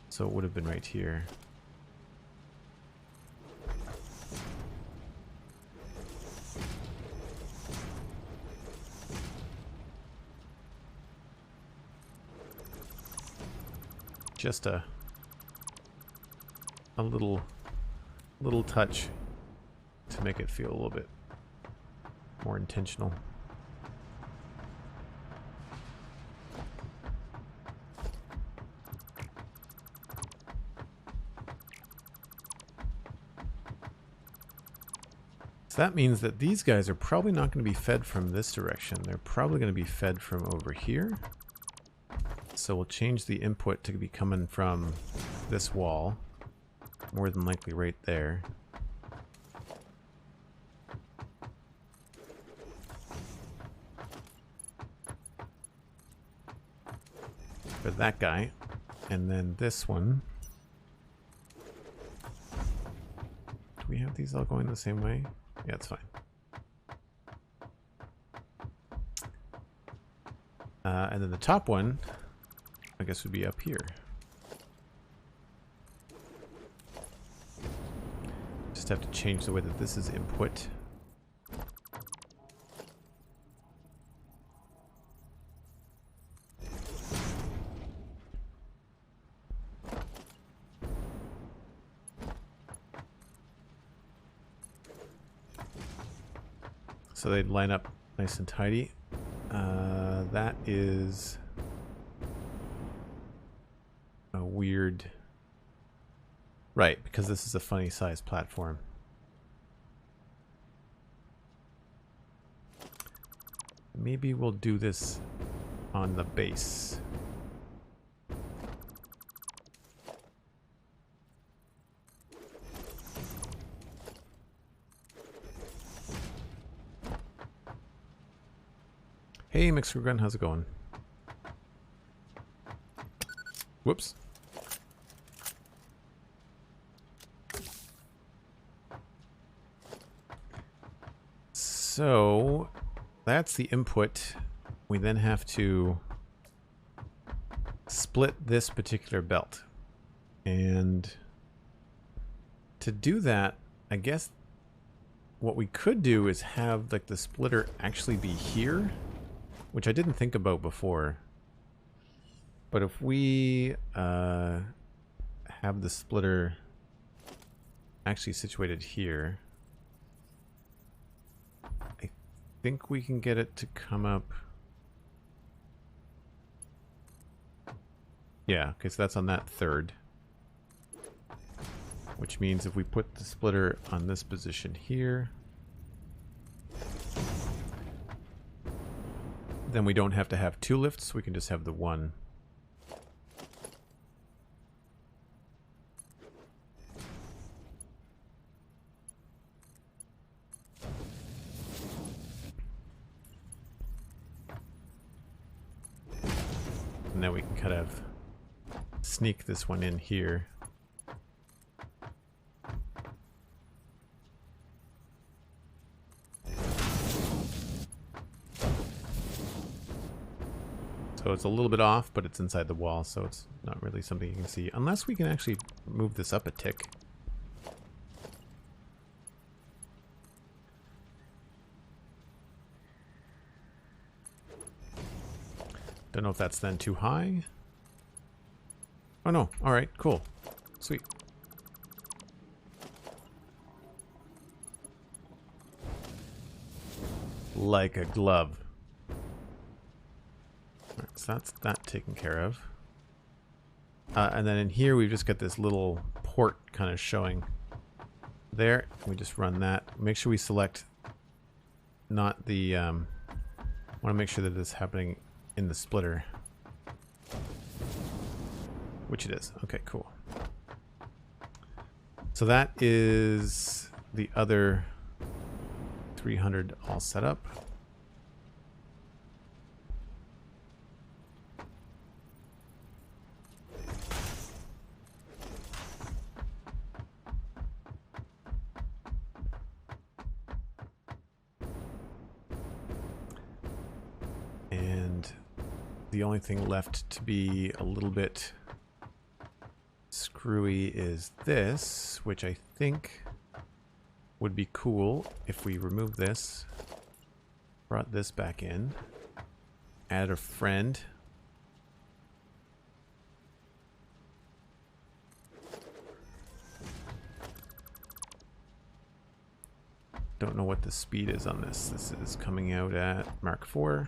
So it would have been right here. Just a little touch to make it feel a little bit more intentional. So that means that these guys are probably not going to be fed from this direction. They're probably going to be fed from over here. So we'll change the input to be coming from this wall. More than likely right there. For that guy. And then this one. Do we have these all going the same way? Yeah, it's fine. And then the top one, I guess, would be up here. Just have to change the way that this is input. So they'd line up nice and tidy. That is a weird... Right, because this is a funny size platform. Maybe we'll do this on the base. Hey, Mixer Gun, how's it going? Whoops. So that's the input. We then have to split this particular belt. And to do that, I guess what we could do is have like the splitter actually be here, which I didn't think about before. But if we have the splitter actually situated here, I think we can get it to come up. Yeah, okay, so that's on that third. Which means if we put the splitter on this position here, then we don't have to have two lifts, we can just have the one. And now we can kind of sneak this one in here. So it's a little bit off, but it's inside the wall, so it's not really something you can see. Unless we can actually move this up a tick. Don't know if that's then too high. Oh no, alright, cool. Sweet. Like a glove. Alright, so that's that taken care of. And then in here we've just got this little port kind of showing there. We just run that. Make sure we select not the... want to make sure that this is happening in the splitter. Which it is. Okay, cool. So that is the other 300 all set up. And the only thing left to be a little bit screwy is this, which I think would be cool if we remove this, brought this back in, add a friend. Don't know what the speed is on this. This is coming out at Mark IV.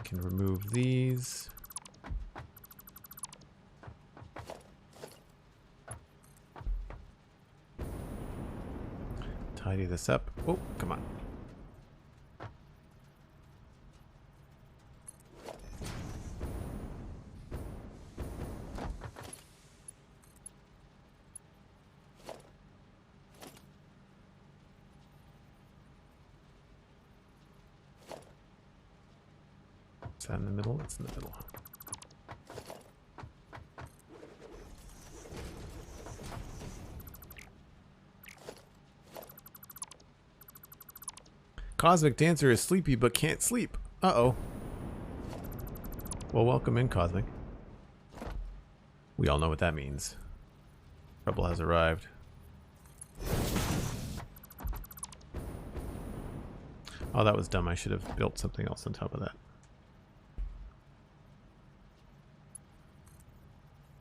Can remove these. Tidy this up. Oh, come on. Is that in the middle? It's in the middle. Cosmic Dancer is sleepy but can't sleep. Uh-oh. Well, welcome in, Cosmic. We all know what that means. Trouble has arrived. Oh, that was dumb. I should have built something else on top of that.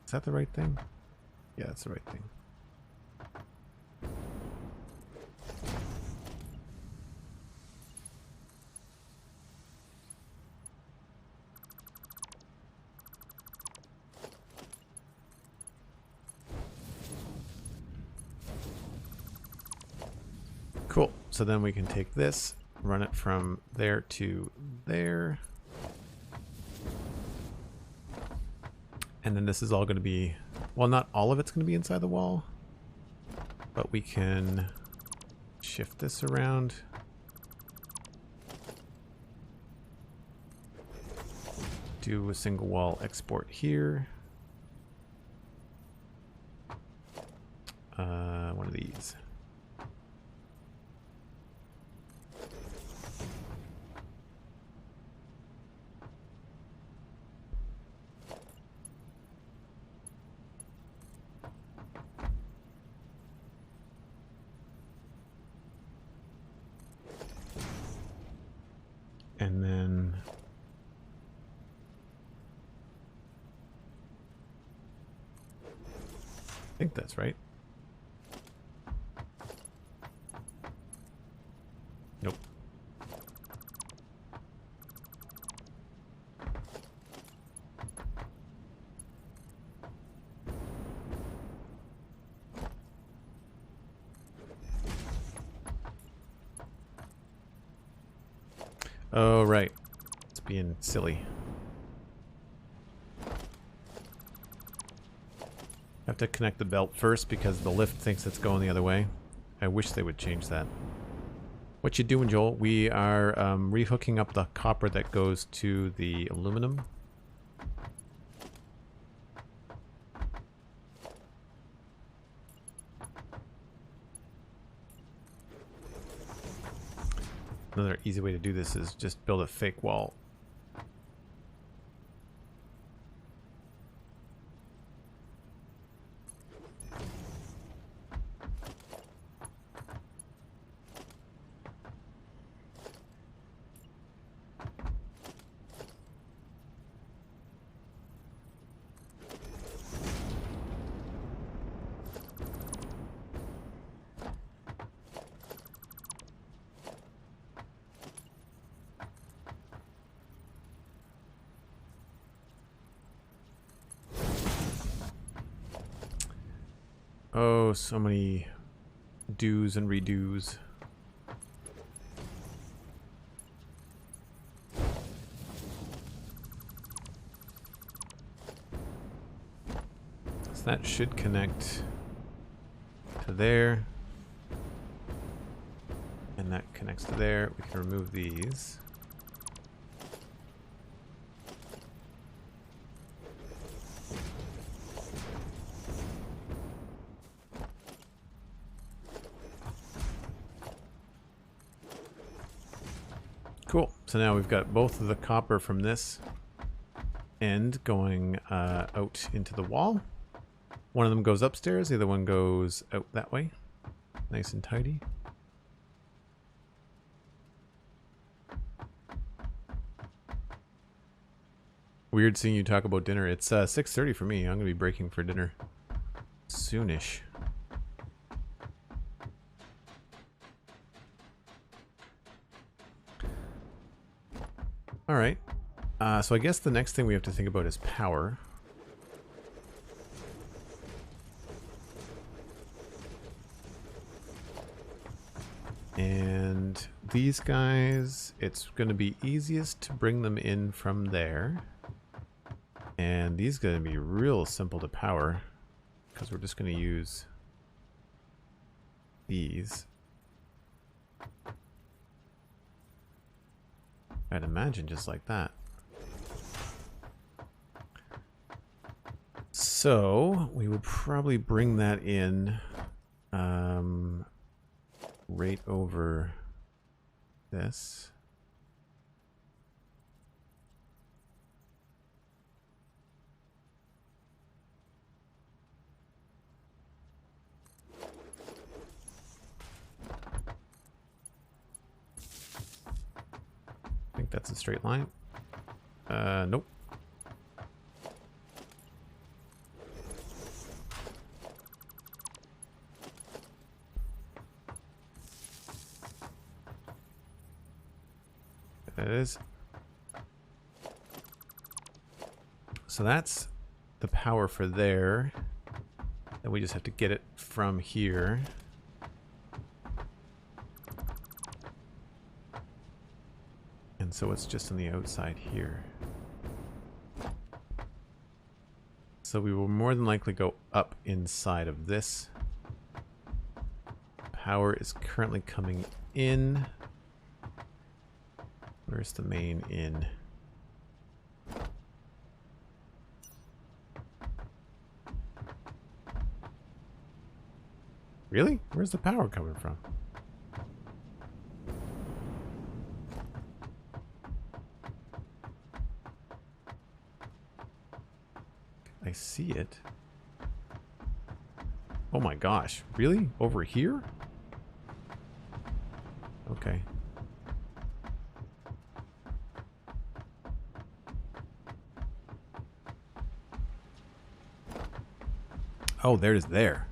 Is that the right thing? Yeah, that's the right thing. Cool. So then we can take this, run it from there to there. And then this is all going to be, well, not all of it's going to be inside the wall, but we can shift this around. Do a single wall export here. One of these. And then I think that's right. Nope. Oh, right. It's being silly. Have to connect the belt first because the lift thinks it's going the other way. I wish they would change that. What you doing, Joel? We are rehooking up the copper that goes to the aluminum. Another easy way to do this is just build a fake wall. Oh, so many do's and redos. So that should connect to there. And that connects to there. We can remove these. Cool. So now we've got both of the copper from this end going out into the wall. One of them goes upstairs, the other one goes out that way. Nice and tidy. Weird seeing you talk about dinner. It's 6:30 for me. I'm going to be breaking for dinner soonish. All right. So I guess the next thing we have to think about is power. And these guys, it's going to be easiest to bring them in from there. And these are going to be real simple to power because we're just going to use these. I'd imagine just like that. So we would probably bring that in right over this. I think that's a straight line. Nope. That is. So that's the power for there. And we just have to get it from here. And so it's just on the outside here. So we will more than likely go up inside of this. Power is currently coming in. Where's the main in? Really? Where's the power coming from? I see it. Oh my gosh. Really? Over here? Okay. Oh, there it is there.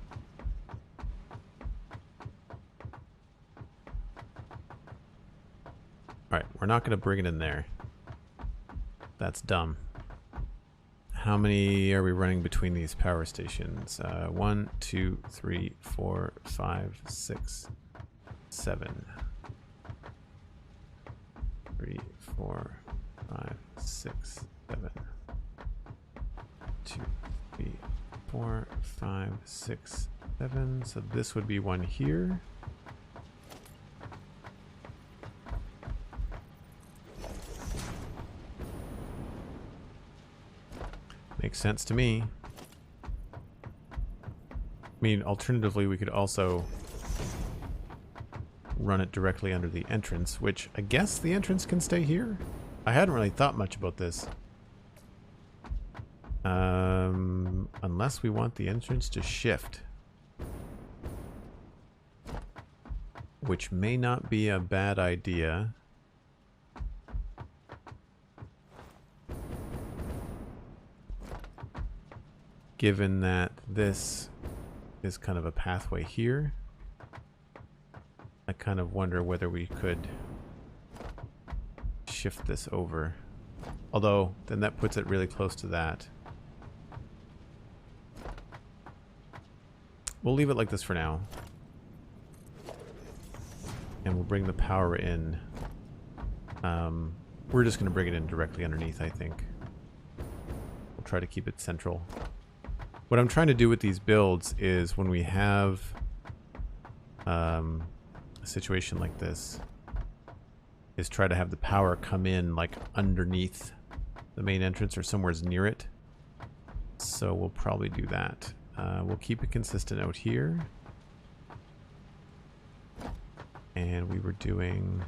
Alright, we're not going to bring it in there. That's dumb. How many are we running between these power stations? 1, 2, 3, 4, 5, 6, 7. 3, 4, 5, 6, 7. 2, 3, 4, 5, 6, 7. So this would be one here. Makes sense to me. I mean, alternatively, we could also run it directly under the entrance, which I guess the entrance can stay here? I hadn't really thought much about this. Unless we want the entrance to shift. Which may not be a bad idea. Given that this is kind of a pathway here. I kind of wonder whether we could shift this over. Although, then that puts it really close to that. We'll leave it like this for now. And we'll bring the power in. We're just going to bring it in directly underneath, I think. We'll try to keep it central. What I'm trying to do with these builds is when we have a situation like this, is try to have the power come in like underneath the main entrance or somewhere near it. So we'll probably do that. We'll keep it consistent out here. And we were doing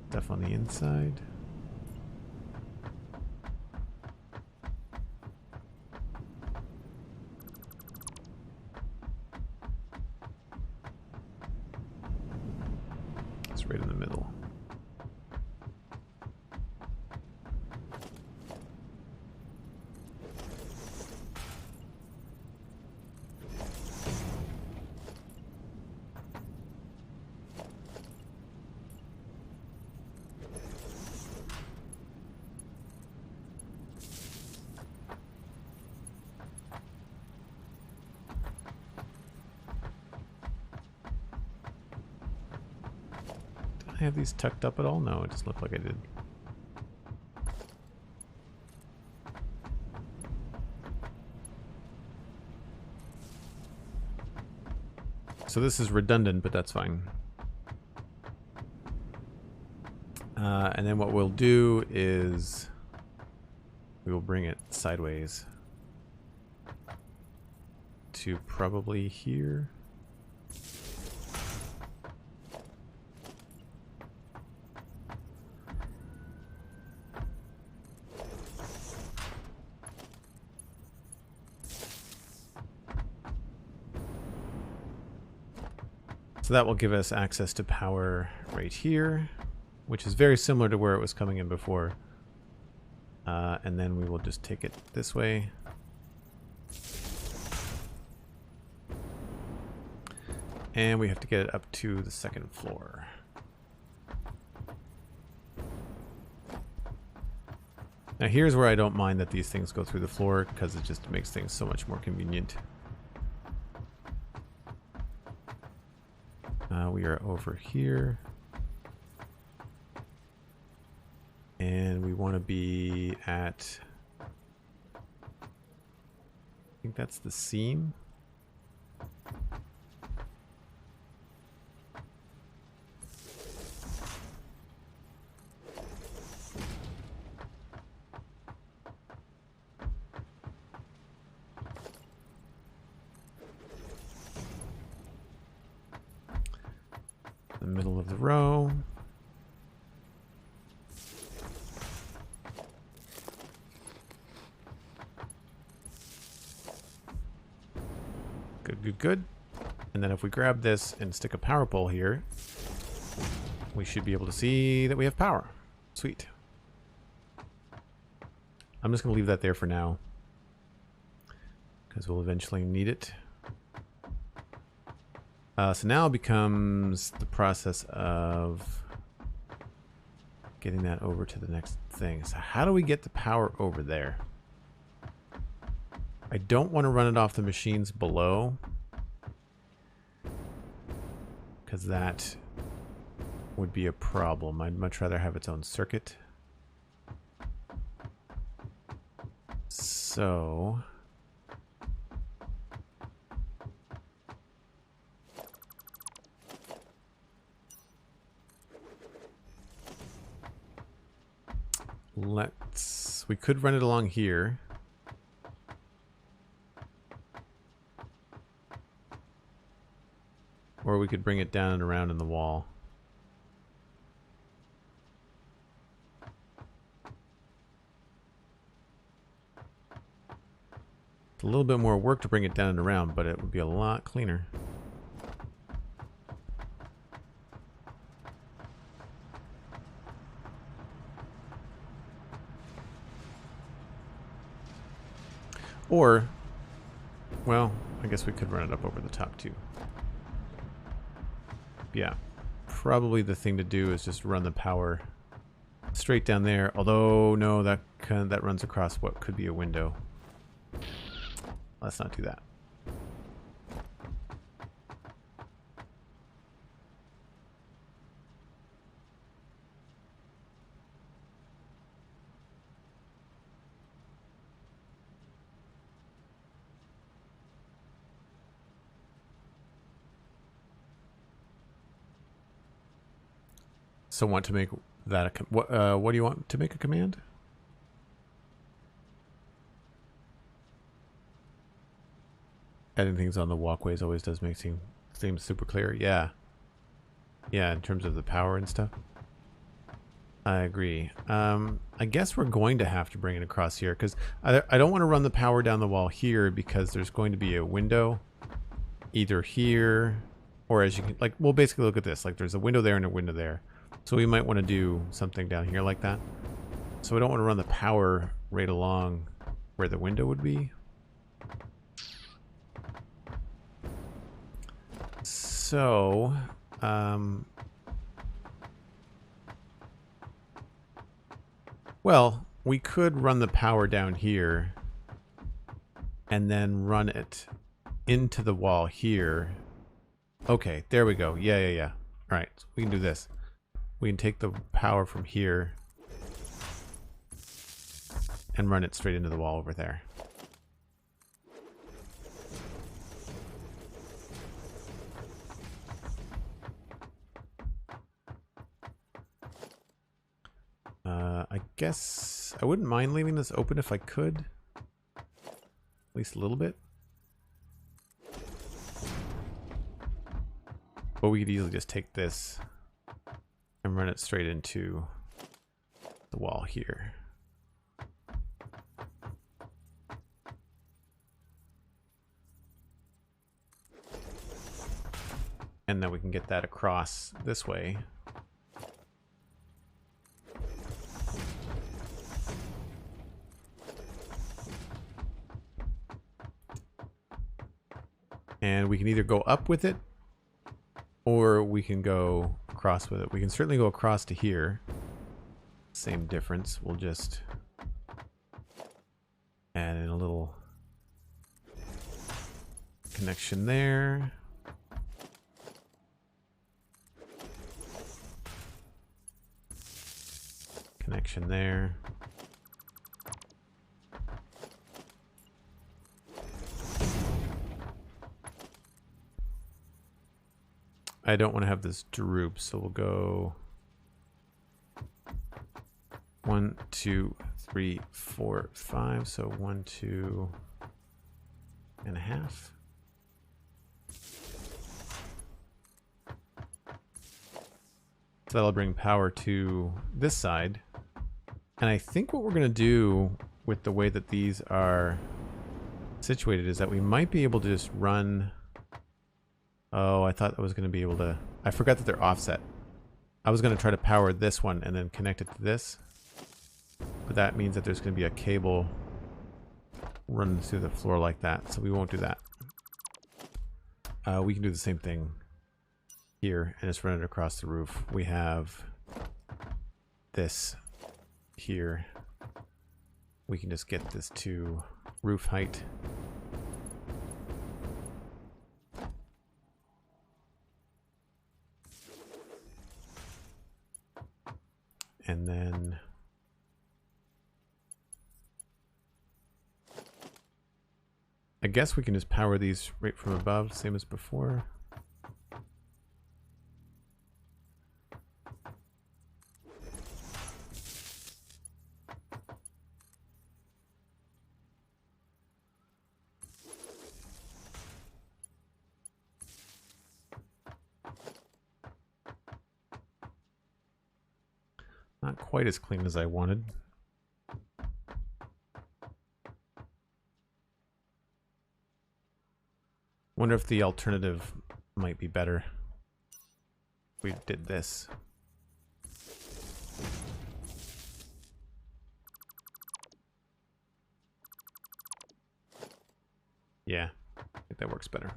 stuff on the inside. It's right in the middle. I have these tucked up at all? No, it doesn't look like I did. So this is redundant, but that's fine. And then what we'll do is we will bring it sideways to probably here. So that will give us access to power right here, which is very similar to where it was coming in before. And then we will just take it this way. And we have to get it up to the second floor. Now here's where I don't mind that these things go through the floor, because it just makes things so much more convenient. We are over here. And we want to be at, I think that's the seam. The middle of the row. Good, good, good. And then if we grab this and stick a power pole here, we should be able to see that we have power. Sweet. I'm just going to leave that there for now, because we'll eventually need it. So now becomes the process of getting that over to the next thing. So how do we get the power over there? I don't want to run it off the machines below, because that would be a problem. I'd much rather have its own circuit. So we could run it along here. Or we could bring it down and around in the wall. It's a little bit more work to bring it down and around, but it would be a lot cleaner. Or, well, I guess we could run it up over the top too. Yeah, probably the thing to do is just run the power straight down there. Although, no, that runs across what could be a window. Let's not do that. So want to make that a what do you want to make a command? Adding things on the walkways always does make seem super clear. Yeah. Yeah, in terms of the power and stuff. I agree. I guess we're going to have to bring it across here because I don't want to run the power down the wall here because there's going to be a window either here or as you can, like, well, basically look at this. Like there's a window there and a window there. So we might want to do something down here like that. So we don't want to run the power right along where the window would be. So, well, we could run the power down here and then run it into the wall here. Okay, there we go. Yeah. All right, so we can do this. We can take the power from here and run it straight into the wall over there. I guess I wouldn't mind leaving this open if I could. At least a little bit. But we could easily just take this and run it straight into the wall here. And then we can get that across this way. And we can either go up with it or we can go across with it. We can certainly go across to here. Same difference. We'll just add in a little connection there. Connection there. I don't want to have this droop, so we'll go 1, 2, 3, 4, 5. So 1, 2 and a half. So that'll bring power to this side. And I think what we're going to do with the way that these are situated is that we might be able to just run... Oh, I thought I was going to be able to... I forgot that they're offset. I was going to try to power this one and then connect it to this. But that means that there's going to be a cable running through the floor like that. So we won't do that. We can do the same thing here and just run it across the roof. We have this here. We can just get this to roof height. And then I guess we can just power these right from above, same as before. Not quite as clean as I wanted. Wonder if the alternative might be better if we did this. Yeah, I think that works better.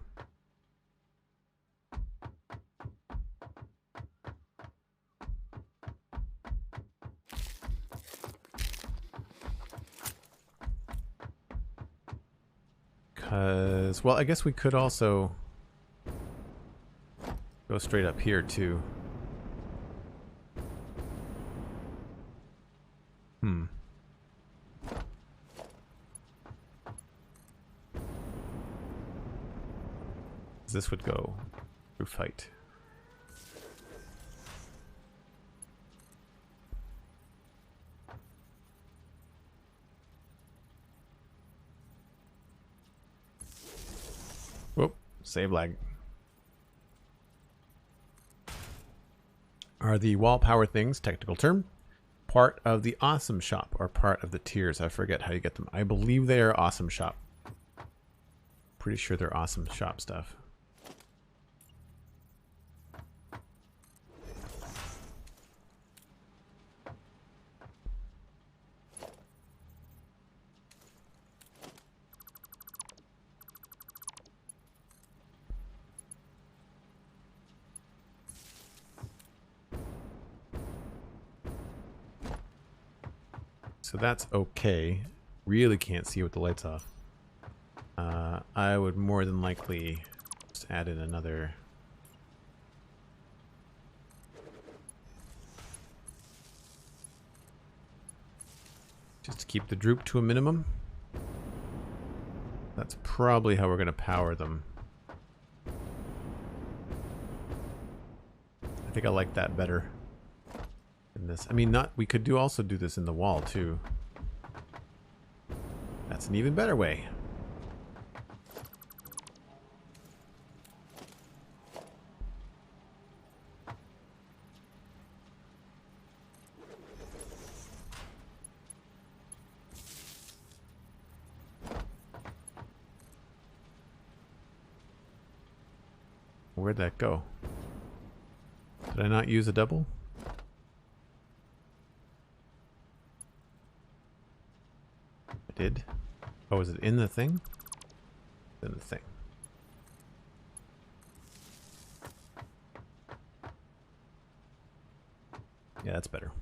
Because, well, I guess we could also go straight up here, too. This would go through fight. Whoop, save lag. Are the wall power things, technical term, part of the awesome shop or part of the tiers? I forget how you get them. I believe they are awesome shop. Pretty sure they're awesome shop stuff. So that's okay. Really can't see with the lights off. I would more than likely just add in another. Just to keep the droop to a minimum. That's probably how we're going to power them. I think I like that better than this. I mean, we could also do this in the wall too. That's an even better way. Where'd that go? Did I not use a double? I did. Oh, is it in the thing? It's in the thing. Yeah, that's better.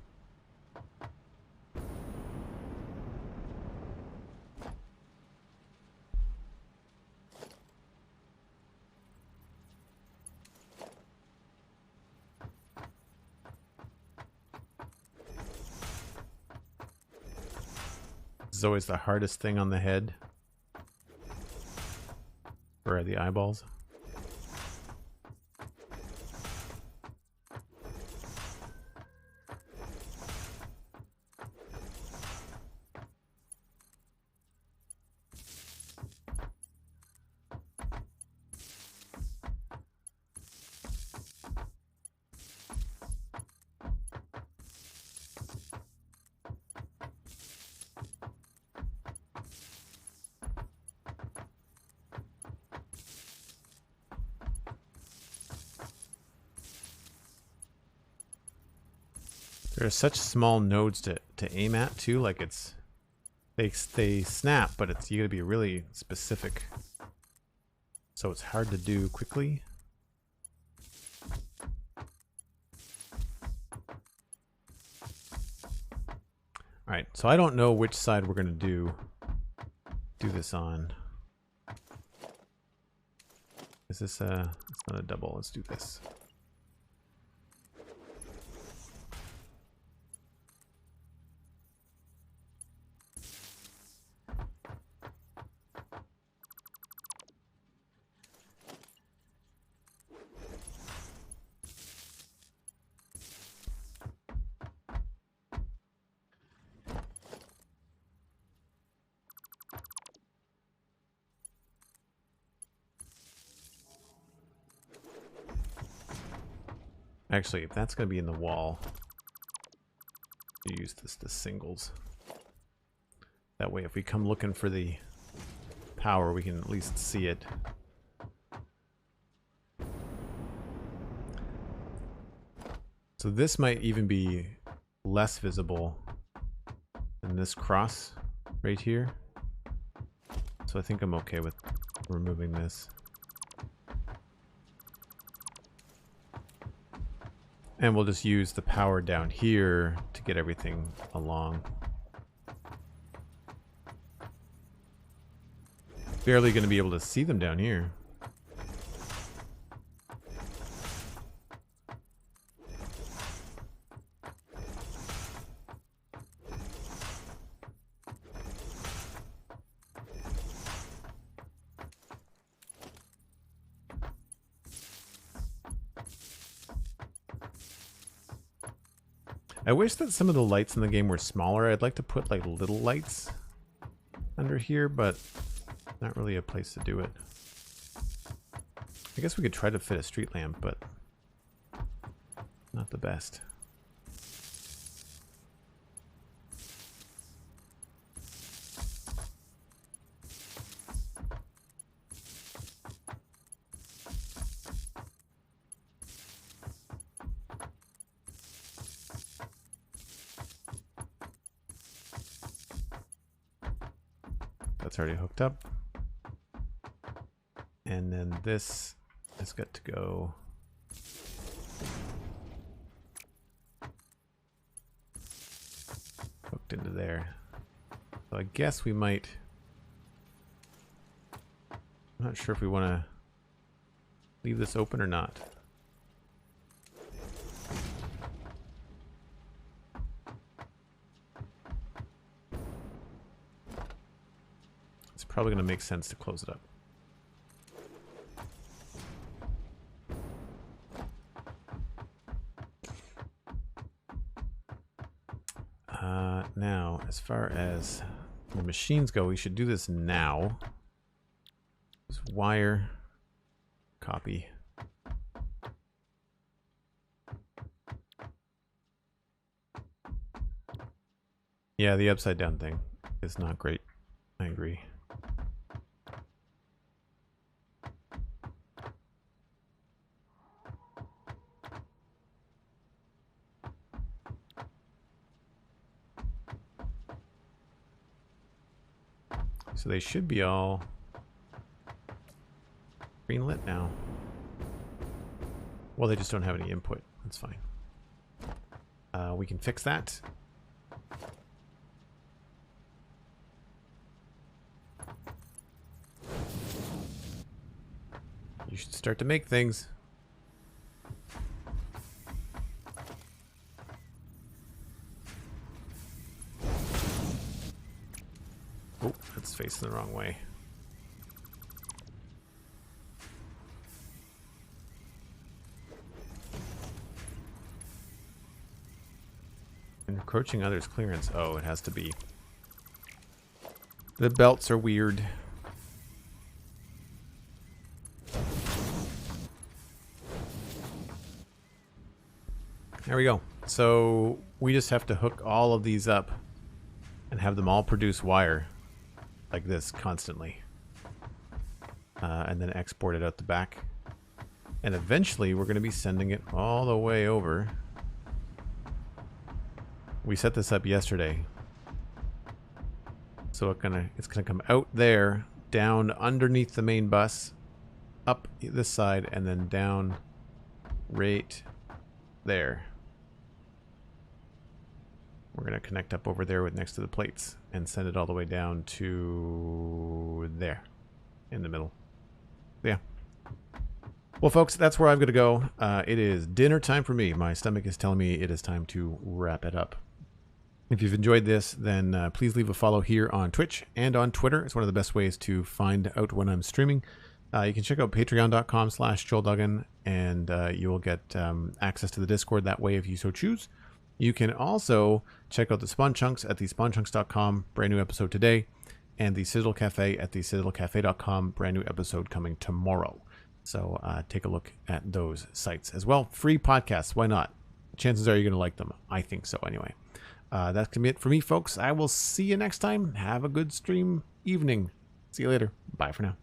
This is always the hardest thing on the head. Where are the eyeballs? There are such small nodes to aim at too. Like they snap, but you gotta be really specific. So it's hard to do quickly. All right, so I don't know which side we're gonna do this on. Is this it's not a double? Let's do this. Actually, if that's going to be in the wall, use the singles. That way if we come looking for the power, we can at least see it. So this might even be less visible than this cross right here. So I think I'm okay with removing this. And we'll just use the power down here to get everything along. Barely going to be able to see them down here. I wish that some of the lights in the game were smaller. I'd like to put like little lights under here, but not really a place to do it. I guess we could try to fit a street lamp, but not the best. That's already hooked up. And then this has got to go hooked into there. So I guess we might, I'm not sure if we want to leave this open or not. It's probably going to make sense to close it up. Now, as far as the machines go, we should do this now. Just wire, copy. Yeah, the upside down thing is not great. I agree. So they should be all green lit now. Well, they just don't have any input. That's fine. We can fix that. You should start to make things. Oh, that's facing the wrong way. Encroaching others' clearance. Oh, it has to be. The belts are weird. There we go. So we just have to hook all of these up and have them all produce wire like this constantly. And then export it out the back. And eventually we're going to be sending it all the way over. We set this up yesterday. So it's gonna come out there, down underneath the main bus, up this side, and then down right there. We're gonna connect up over there with next to the plates and send it all the way down to there in the middle. Yeah. Well, folks, that's where I'm gonna go. It is dinner time for me. My stomach is telling me it is time to wrap it up. If you've enjoyed this, then please leave a follow here on Twitch and on Twitter. It's one of the best ways to find out when I'm streaming. You can check out patreon.com/JoelDuggan, and you will get access to the Discord that way if you so choose. You can also check out the Spawn Chunks at thespawnchunks.com, brand new episode today, and the Citadel Cafe at thecitadelcafe.com, brand new episode coming tomorrow. So take a look at those sites as well. Free podcasts, why not? Chances are you're going to like them. I think so anyway. That's gonna be it for me, folks. I will see you next time. Have a good stream evening. See you later. Bye for now.